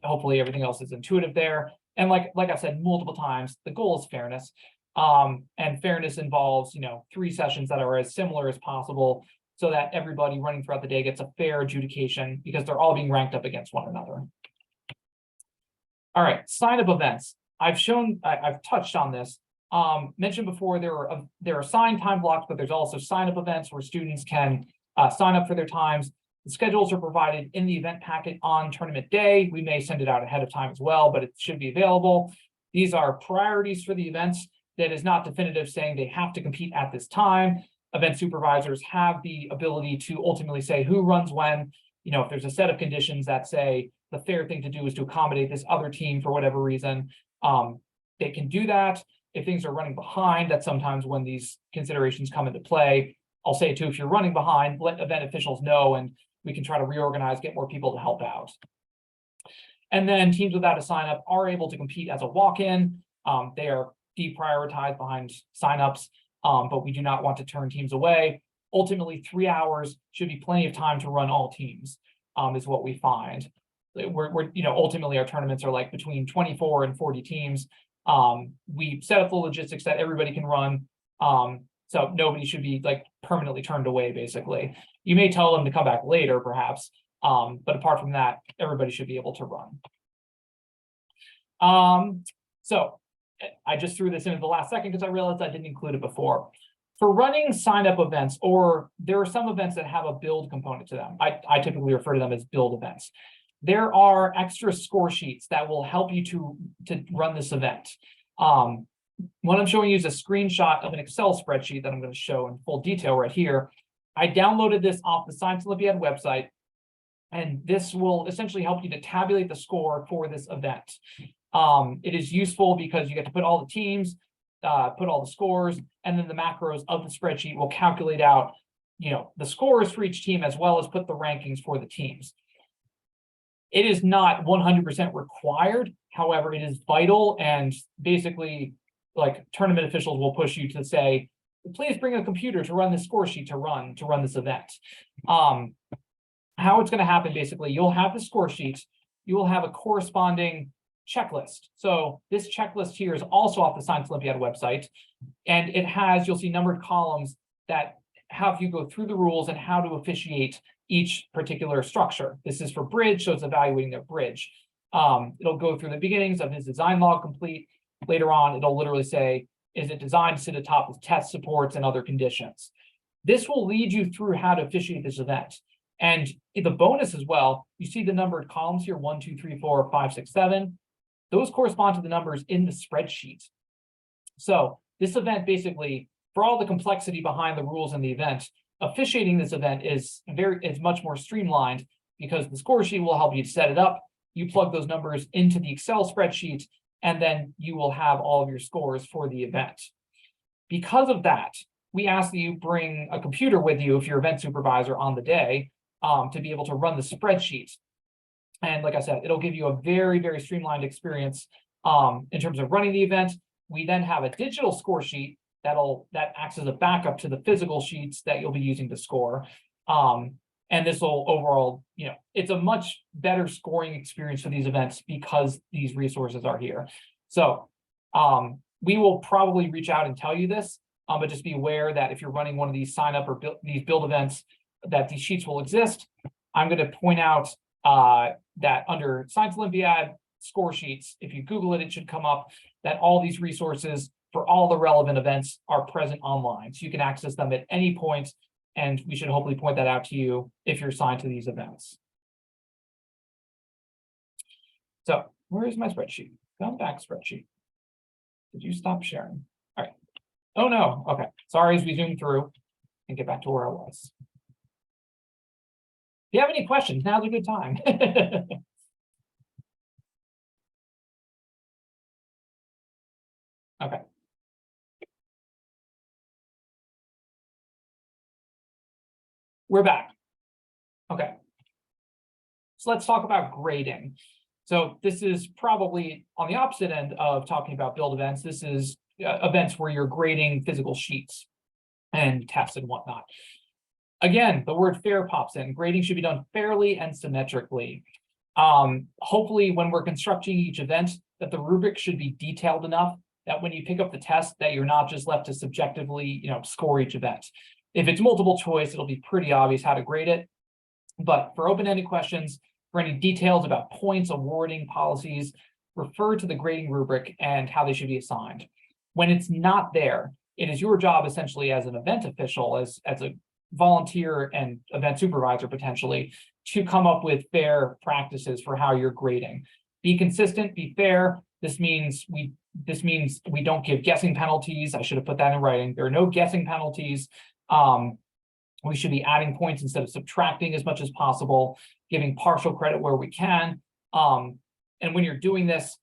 hopefully everything else is intuitive there. And like I said multiple times, the goal is fairness. And fairness involves, 3 sessions that are as similar as possible so that everybody running throughout the day gets a fair adjudication because they're all being ranked up against one another. All right, sign up events. I've touched on this. Mentioned before, there are assigned time blocks, but there's also sign up events where students can sign up for their times. The schedules are provided in the event packet on tournament day. We may send it out ahead of time as well, but it should be available. These are priorities for the events. That is not definitive saying they have to compete at this time. Event supervisors have the ability to ultimately say who runs when. If there's a set of conditions that say the fair thing to do is to accommodate this other team for whatever reason, they can do that. If things are running behind, that's sometimes when these considerations come into play. I'll say too, if you're running behind, let event officials know and we can try to reorganize, get more people to help out. And then teams without a sign up are able to compete as a walk-in. They are deprioritized behind signups, but we do not want to turn teams away. Ultimately, 3 hours should be plenty of time to run all teams, is what we find. Ultimately our tournaments are like between 24 and 40 teams. We set up the logistics that everybody can run. So nobody should be like permanently turned away, basically. You may tell them to come back later, perhaps. But apart from that, everybody should be able to run. So I just threw this in at the last second because I realized I didn't include it before. For running sign-up events, or there are some events that have a build component to them. I typically refer to them as build events. There are extra score sheets that will help you to run this event. What I'm showing you is a screenshot of an Excel spreadsheet that I'm going to show in full detail right here. I downloaded this off the Science Olympiad website, and this will essentially help you to tabulate the score for this event. It is useful because you get to put all the teams, put all the scores, and then the macros of the spreadsheet will calculate out, the scores for each team as well as put the rankings for the teams. It is not 100% required. However, it is vital, and basically, like tournament officials will push you to say, please bring a computer to run this score sheet to run this event. How it's going to happen, basically, you'll have the score sheet, you will have a corresponding checklist. So this checklist here is also off the Science Olympiad website, and it has, you'll see numbered columns that have you go through the rules and how to officiate each particular structure. This is for bridge, so it's evaluating their bridge. It'll go through the beginnings of his design log complete. Later on, it'll literally say, is it designed to sit atop with test supports and other conditions? This will lead you through how to officiate this event. And the bonus as well, you see the numbered columns here, 1, 2, 3, 4, 5, 6, 7. Those correspond to the numbers in the spreadsheet. So this event, basically, for all the complexity behind the rules in the event, officiating this event is much more streamlined because the score sheet will help you set it up. You plug those numbers into the Excel spreadsheet, and then you will have all of your scores for the event. Because of that, we ask that you bring a computer with you if you're event supervisor on the day to be able to run the spreadsheet. And like I said, it'll give you a very, very streamlined experience in terms of running the event. We then have a digital score sheet that acts as a backup to the physical sheets that you'll be using to score. And this will overall, it's a much better scoring experience for these events because these resources are here. So we will probably reach out and tell you this, but just be aware that if you're running one of these sign up or these build events, that these sheets will exist. I'm going to point out that under Science Olympiad score sheets, if you Google it, it should come up that all these resources for all the relevant events are present online. So you can access them at any point, and we should hopefully point that out to you if you're assigned to these events. So where is my spreadsheet? Come back, spreadsheet. Did you stop sharing? All right. Oh no, okay. Sorry, as we zoom through and get back to where I was. If you have any questions, now's a good time. Okay. We're back. Okay. So let's talk about grading. So this is probably on the opposite end of talking about build events. This is events where you're grading physical sheets and tests and whatnot. Again, the word fair pops in. Grading should be done fairly and symmetrically. Hopefully when we're constructing each event, that the rubric should be detailed enough that when you pick up the test, that you're not just left to subjectively, score each event. If it's multiple choice, it'll be pretty obvious how to grade it. But for open-ended questions, for any details about points, awarding policies, refer to the grading rubric and how they should be assigned. When it's not there, it is your job essentially as an event official, as a volunteer and event supervisor potentially, to come up with fair practices for how you're grading. Be consistent, be fair. This means we don't give guessing penalties. I should have put that in writing. There are no guessing penalties. We should be adding points instead of subtracting as much as possible, giving partial credit where we can. And when you're doing this,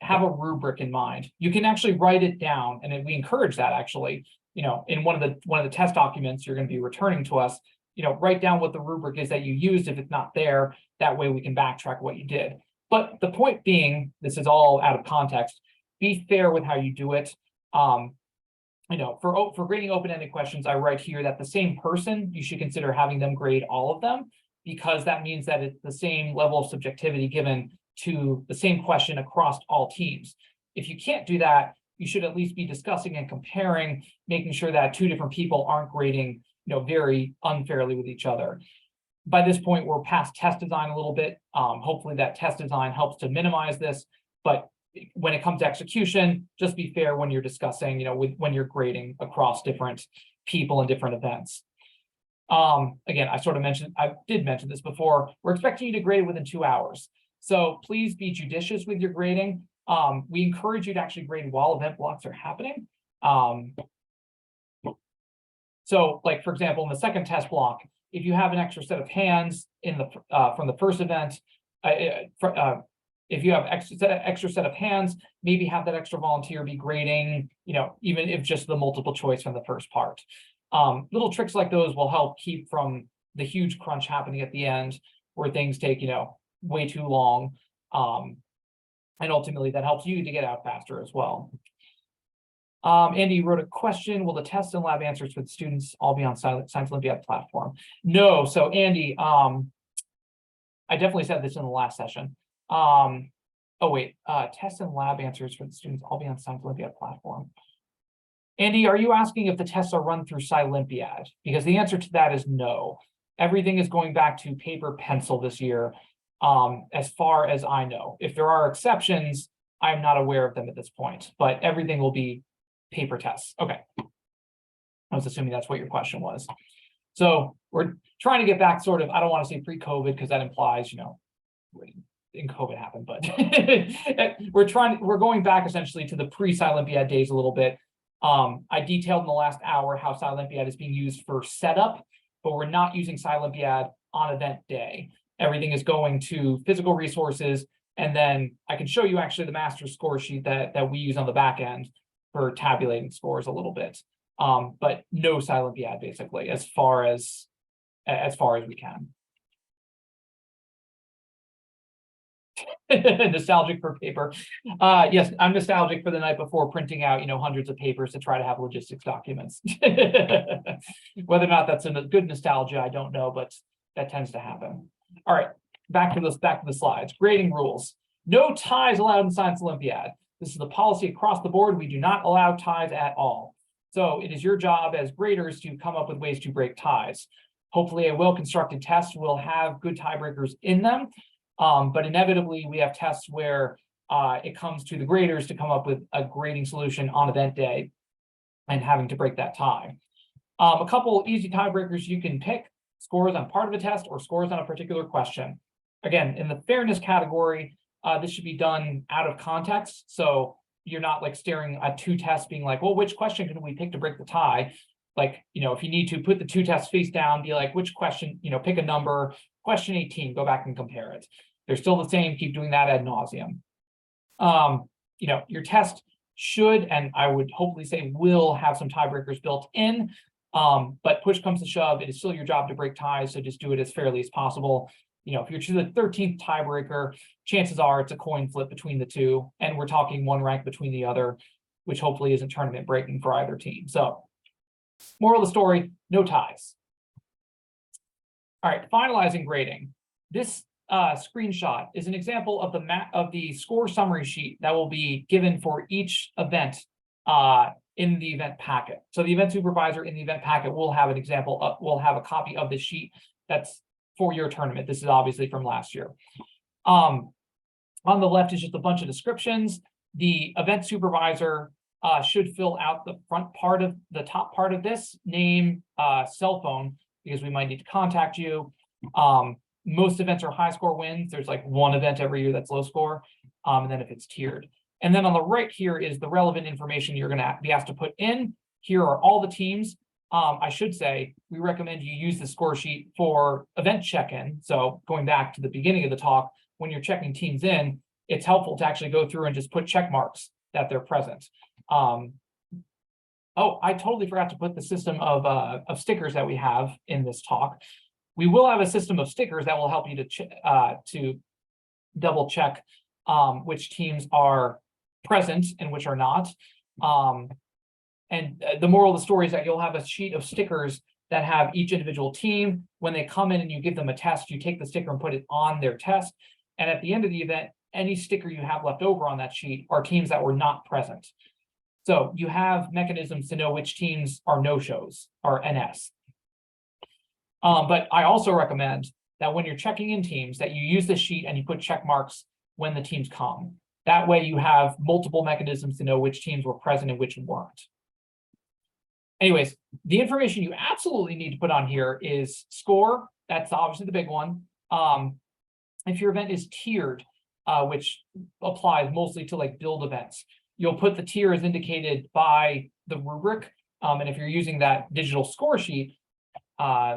have a rubric in mind. You can actually write it down, and we encourage that actually. In one of the test documents you're going to be returning to us, write down what the rubric is that you used if it's not there. That way we can backtrack what you did. But the point being, this is all out of context. Be fair with how you do it. For grading open-ended questions, I write here that the same person, you should consider having them grade all of them, because that means that it's the same level of subjectivity given to the same question across all teams. If you can't do that, you should at least be discussing and comparing, making sure that two different people aren't grading, very unfairly with each other. By this point, we're past test design a little bit. Hopefully that test design helps to minimize this, but when it comes to execution, just be fair when you're discussing, when you're grading across different people and different events. Again, I did mention this before. We're expecting you to grade within 2 hours. So please be judicious with your grading. We encourage you to actually grade while event blocks are happening. So like, for example, in the second test block, if you have an extra set of hands in the from the first event, if you have extra set of hands, maybe have that extra volunteer be grading, even if just the multiple choice from the first part. Little tricks like those will help keep from the huge crunch happening at the end where things take, way too long. And ultimately that helps you to get out faster as well. Andy wrote a question. Will the tests and lab answers for the students all be on Science Olympiad platform? No. So Andy, I definitely said this in the last session. Tests and lab answers for the students all be on Science Olympiad platform. Andy, are you asking if the tests are run through Olympiad? Because the answer to that is no. Everything is going back to paper pencil this year, as far as I know. If there are exceptions, I'm not aware of them at this point, but everything will be paper tests. Okay. I was assuming that's what your question was. So we're trying to get back sort of, I don't want to say pre-COVID because that implies, in COVID happened, but we're going back essentially to the pre-Olympiad days a little bit. I detailed in the last hour how Olympiad is being used for setup, but we're not using Olympiad on event day. Everything is going to physical resources, and then I can show you actually the master score sheet that we use on the back end for tabulating scores a little bit. But no Olympiad basically, as far as we can. Nostalgic for paper. Yes, I'm nostalgic for the night before printing out, hundreds of papers to try to have logistics documents. Whether or not that's a good nostalgia, I don't know, but that tends to happen. All right, back to the slides. Grading rules. No ties allowed in Science Olympiad. This is the policy across the board. We do not allow ties at all. So it is your job as graders to come up with ways to break ties. Hopefully a well-constructed test will have good tiebreakers in them. But inevitably we have tests where it comes to the graders to come up with a grading solution on event day and having to break that tie. A couple easy tiebreakers you can pick: scores on part of a test or scores on a particular question. Again, in the fairness category, this should be done out of context. So you're not like staring at two tests being like, well, which question can we pick to break the tie? Like, if you need to put the two tests face down, be like, which question, pick a number, question 18, go back and compare it. They're still the same, keep doing that ad nauseum. Your test should, and I would hopefully say will, have some tiebreakers built in. But push comes to shove, it is still your job to break ties, so just do it as fairly as possible. You know, if you're to the 13th tiebreaker, chances are it's a coin flip between the two, and we're talking one rank between the other, which hopefully isn't tournament breaking for either team. So, moral of the story, no ties. All right, finalizing grading. This screenshot is an example of the score summary sheet that will be given for each event in the event packet. So the event supervisor in the event packet will have an example will have a copy of the sheet that's for your tournament. This is obviously from last year. On the left is just a bunch of descriptions. The event supervisor should fill out the front part of the top part of this, name, cell phone, because we might need to contact you. Most events are high score wins. There's like one event every year that's low score. And then if it's tiered. And then on the right here is the relevant information you're going to be asked to put in. Here are all the teams. I should say, we recommend you use the score sheet for event check-in. So going back to the beginning of the talk, when you're checking teams in, it's helpful to actually go through and just put check marks that they're present. Oh, I totally forgot to put the system of stickers that we have in this talk. We will have a system of stickers that will help you to double check which teams are present and which are not. And the moral of the story is that you'll have a sheet of stickers that have each individual team. When they come in and you give them a test, you take the sticker and put it on their test. And at the end of the event, any sticker you have left over on that sheet are teams that were not present. So you have mechanisms to know which teams are no-shows, or NS. But I also recommend that when you're checking in teams, that you use this sheet and you put check marks when the teams come. That way you have multiple mechanisms to know which teams were present and which weren't. Anyways, the information you absolutely need to put on here is score. That's obviously the big one. If your event is tiered, which applies mostly to like build events, you'll put the tier as indicated by the rubric. And if you're using that digital score sheet,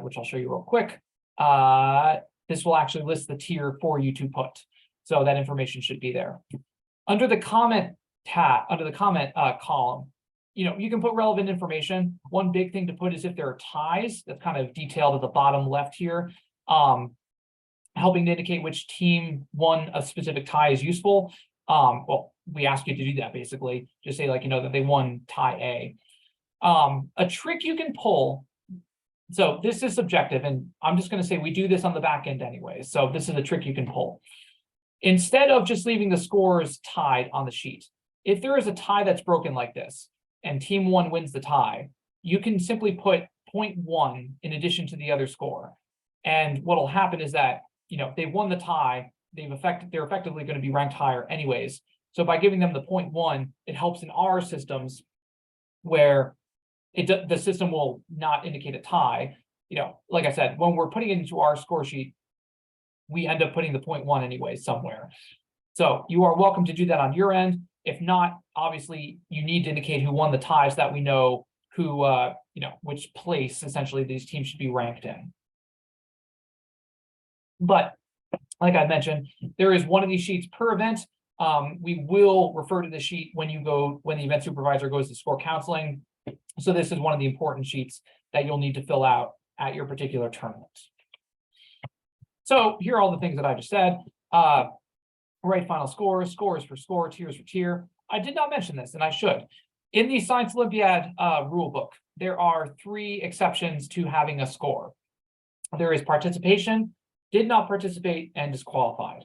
which I'll show you real quick, this will actually list the tier for you to put. So that information should be there. Under the comment tab, under the comment column, you can put relevant information. One big thing to put is if there are ties. That's kind of detailed at the bottom left here, helping to indicate which team won a specific tie is useful. Well, we ask you to do that basically. Just say that they won tie A. A trick you can pull. So this is subjective, and I'm just going to say we do this on the back end anyway. So this is a trick you can pull. Instead of just leaving the scores tied on the sheet, if there is a tie that's broken like this, and team one wins the tie, you can simply put 0.1 in addition to the other score. And what'll happen is that, they won the tie, they're effectively going to be ranked higher anyways. So by giving them the 0.1, it helps in our systems where the system will not indicate a tie. Like I said, when we're putting it into our score sheet, we end up putting the 0.1 anyway somewhere. So you are welcome to do that on your end. If not, obviously you need to indicate who won the tie so that we know who, which place essentially these teams should be ranked in. But like I mentioned, there is one of these sheets per event. We will refer to the sheet when the event supervisor goes to score counseling. So this is one of the important sheets that you'll need to fill out at your particular tournament. So here are all the things that I just said. Right final scores, scores for score, tiers for tier. I did not mention this, and I should. In the Science Olympiad rule book, there are 3 exceptions to having a score. There is participation, did not participate, and disqualified.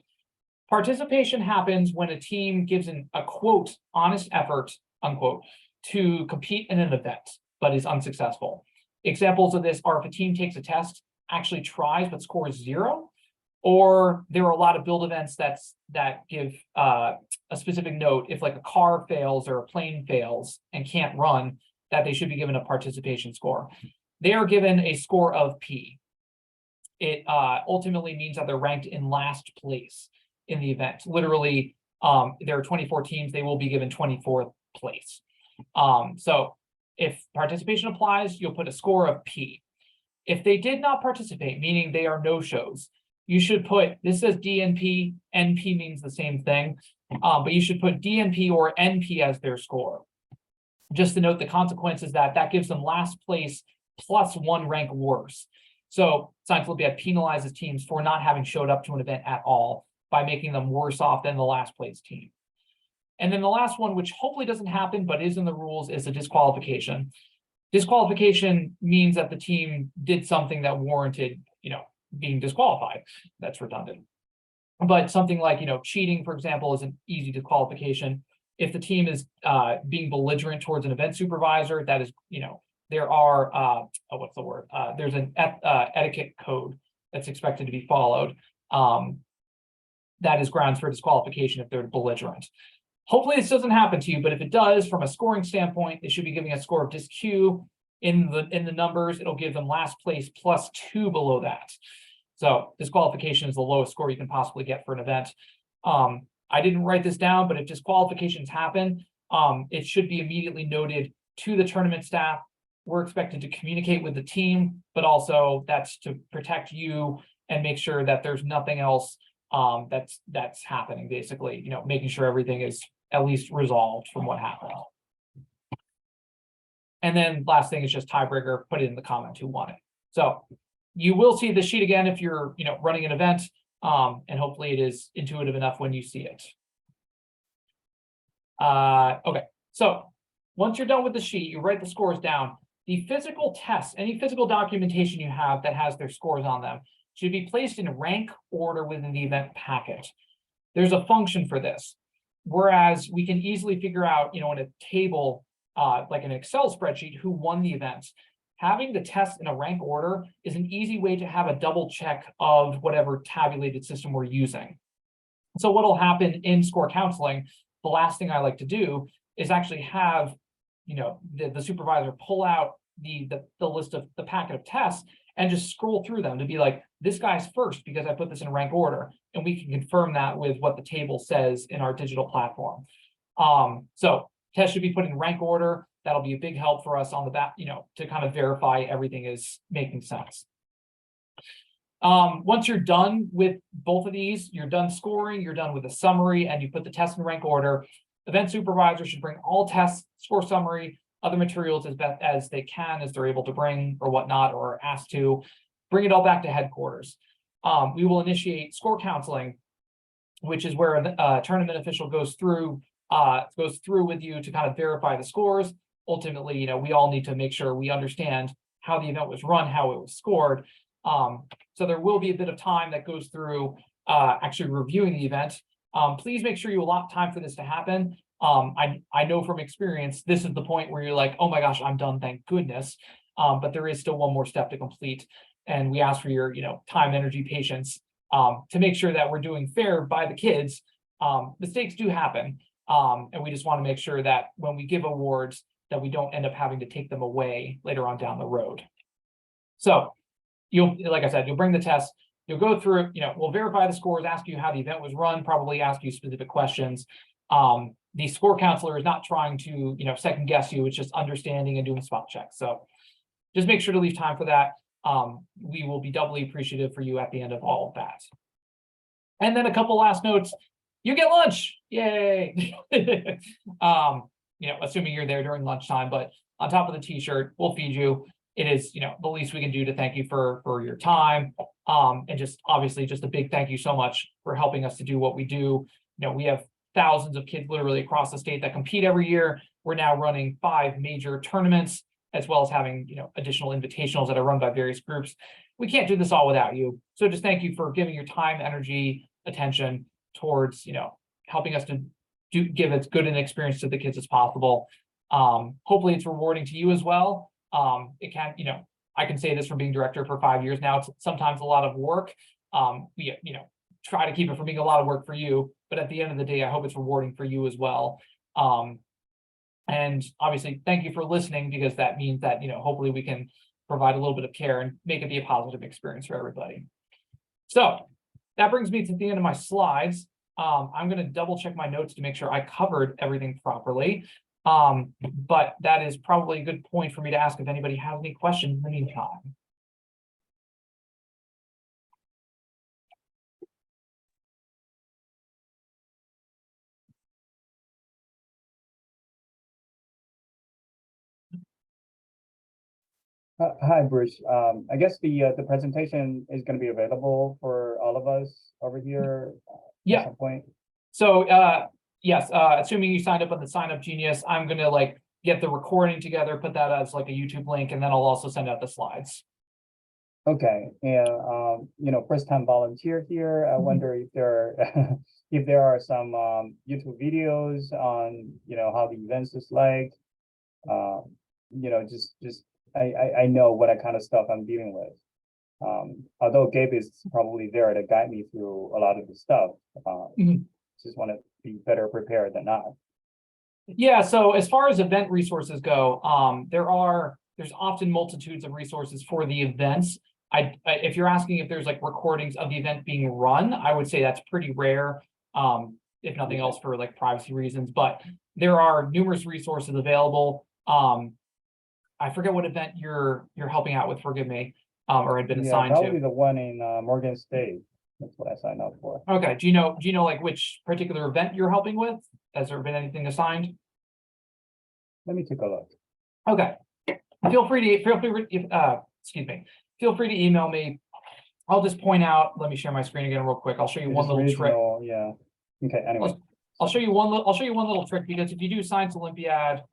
Participation happens when a team gives a quote, honest effort, unquote, to compete in an event, but is unsuccessful. Examples of this are if a team takes a test, actually tries, but scores 0, or there are a lot of build events that give a specific note if like a car fails or a plane fails and can't run, that they should be given a participation score. They are given a score of P. It ultimately means that they're ranked in last place in the event. Literally, there are 24 teams, they will be given 24th place. So if participation applies, you'll put a score of P. If they did not participate, meaning they are no-shows, you should put, this says DNP, NP means the same thing, but you should put DNP or NP as their score. Just to note the consequences that gives them last place plus 1 rank worse. So Science Olympiad penalizes teams for not having showed up to an event at all by making them worse off than the last place team. And then the last one, which hopefully doesn't happen, but is in the rules, is a disqualification. Disqualification means that the team did something that warranted, being disqualified. That's redundant. But something like, cheating, for example, is an easy disqualification. If the team is being belligerent towards an event supervisor, that is, there are, what's the word? There's an etiquette code that's expected to be followed. That is grounds for disqualification if they're belligerent. Hopefully this doesn't happen to you, but if it does, from a scoring standpoint, they should be giving a score of disq in the numbers. It'll give them last place plus 2 below that. So disqualification is the lowest score you can possibly get for an event. I didn't write this down, but if disqualifications happen, it should be immediately noted to the tournament staff. We're expected to communicate with the team, but also that's to protect you and make sure that there's nothing else that's happening, basically, making sure everything is at least resolved from what happened. And then last thing is just tiebreaker, put it in the comments who won it. So you will see the sheet again if you're running an event, and hopefully it is intuitive enough when you see it. Okay, so once you're done with the sheet, you write the scores down. The physical tests, any physical documentation you have that has their scores on them, should be placed in rank order within the event packet. There's a function for this. Whereas we can easily figure out, in a table, like an Excel spreadsheet, who won the event. Having the test in a rank order is an easy way to have a double check of whatever tabulated system we're using. So what'll happen in score counseling, the last thing I like to do is actually have, the supervisor pull out the list of the packet of tests and just scroll through them to be like, this guy's first because I put this in rank order, and we can confirm that with what the table says in our digital platform. So tests should be put in rank order. That'll be a big help for us on the back, to kind of verify everything is making sense. Once you're done with both of these, you're done scoring, you're done with a summary, and you put the test in rank order. Event supervisor should bring all tests, score summary, other materials as best as they can, as they're able to bring or whatnot, or are asked to. Bring it all back to headquarters. We will initiate score counseling, which is where a tournament official goes through with you to kind of verify the scores. Ultimately, we all need to make sure we understand how the event was run, how it was scored. So there will be a bit of time that goes through actually reviewing the event. Please make sure you allot time for this to happen. I know from experience, this is the point where you're like, oh my gosh, I'm done, thank goodness. But there is still one more step to complete. And we ask for your, time, energy, patience, to make sure that we're doing fair by the kids. Mistakes do happen. And we just want to make sure that when we give awards, that we don't end up having to take them away later on down the road. So like I said, you'll bring the test, you'll go through, we'll verify the scores, ask you how the event was run, probably ask you specific questions. The score counselor is not trying to, second guess you, it's just understanding and doing spot checks. So just make sure to leave time for that. We will be doubly appreciative for you at the end of all of that. And then a couple last notes. You get lunch, yay. Assuming you're there during lunchtime, but on top of the t-shirt, we'll feed you. It is, the least we can do to thank you for your time. And just obviously just a big thank you so much for helping us to do what we do. We have thousands of kids literally across the state that compete every year. We're now running 5 major tournaments, as well as having, additional invitationals that are run by various groups. We can't do this all without you. So just thank you for giving your time, energy, attention towards, helping us to give as good an experience to the kids as possible. Hopefully it's rewarding to you as well. It can, I can say this from being director for 5 years now. It's sometimes a lot of work. We, try to keep it from being a lot of work for you, but at the end of the day, I hope it's rewarding for you as well. And obviously, thank you for listening, because that means that, hopefully we can provide a little bit of care and make it be a positive experience for everybody. So that brings me to the end of my slides. I'm going to double check my notes to make sure I covered everything properly. But that is probably a good point for me to ask if anybody has any questions in the meantime. Hi, Bruce. I guess the presentation is going to be available for all of us over here at Yeah. some point. So yes, assuming you signed up on the Sign Up Genius, I'm gonna like get the recording together, put that as like a YouTube link, and then I'll also send out the slides. Okay, and first time volunteer here. I wonder if there if there are some YouTube videos on how the events is like. Just I know what kind of stuff I'm dealing with. Although Gabe is probably there to guide me through a lot of the stuff. Mhm. Just want to be better prepared than not. Yeah, so as far as event resources go, there's often multitudes of resources for the events. If you're asking if there's like recordings of the event being run, I would say that's pretty rare. If nothing else for like privacy reasons, but there are numerous resources available. I forget what event you're helping out with, forgive me, or had been Yeah, assigned probably to. the one in Morgan State. That's what I signed up for. Okay, do you know like which particular event you're helping with? Has there been anything assigned? Let me take a look. Okay. Excuse me. Feel free to email me. I'll just point out, let me share my screen again real quick. I'll show you one little trick. Yeah. Okay, anyway. I'll show you one little trick, because if you do Science Olympiad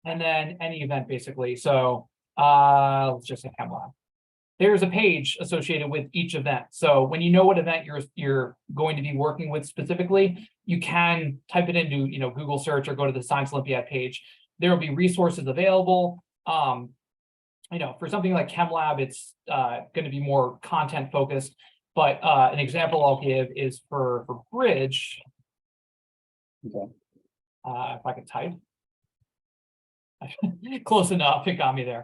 and then any event basically, so let's just say ChemLab. There's a page associated with each event. So when you know what event you're going to be working with specifically, you can type it into Google search or go to the Science Olympiad page. There will be resources available. For something like ChemLab, it's going to be more content focused. But an example I'll give is for Bridge. Okay. If I could type. Close enough, it got me there.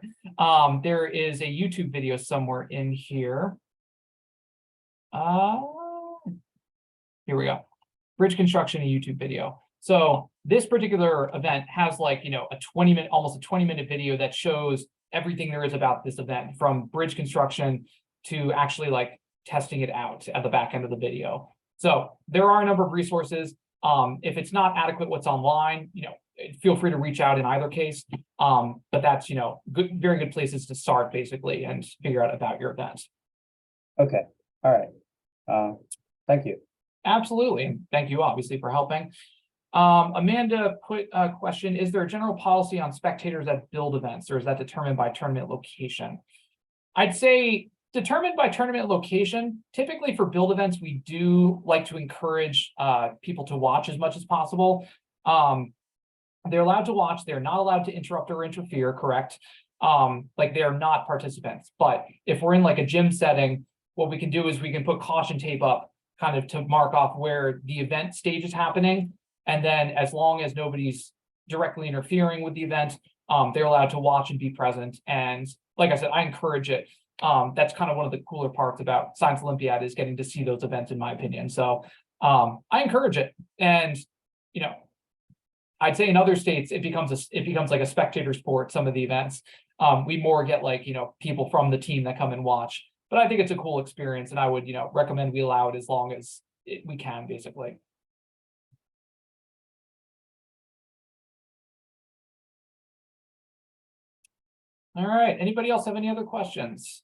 There is a YouTube video somewhere in here. Here we go. Bridge construction, a YouTube video. So this particular event has like, a 20-minute, almost a 20-minute video that shows everything there is about this event, from bridge construction to actually like testing it out at the back end of the video. So there are a number of resources. If it's not adequate what's online, feel free to reach out in either case. But that's, very good places to start basically and figure out about your event. Okay. All right. Thank you. Absolutely. And thank you obviously for helping. Amanda put a question: is there a general policy on spectators at build events, or is that determined by tournament location? I'd say determined by tournament location. Typically for build events, we do like to encourage people to watch as much as possible. They're allowed to watch. They're not allowed to interrupt or interfere, correct? Like they're not participants. But if we're in like a gym setting, what we can do is we can put caution tape up kind of to mark off where the event stage is happening. And then as long as nobody's directly interfering with the event, they're allowed to watch and be present. And like I said, I encourage it. That's kind of one of the cooler parts about Science Olympiad, is getting to see those events, in my opinion. So I encourage it. And, I'd say in other states, it becomes like a spectator sport, some of the events. We more get like, people from the team that come and watch. But I think it's a cool experience, and I would, recommend we allow it as long as we can, basically. All right. Anybody else have any other questions?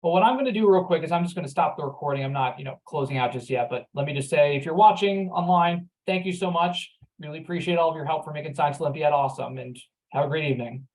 Well, what I'm going to do real quick is I'm just going to stop the recording. I'm not, closing out just yet, but let me just say, if you're watching online, thank you so much. Really appreciate all of your help for making Science Olympiad awesome, and have a great evening.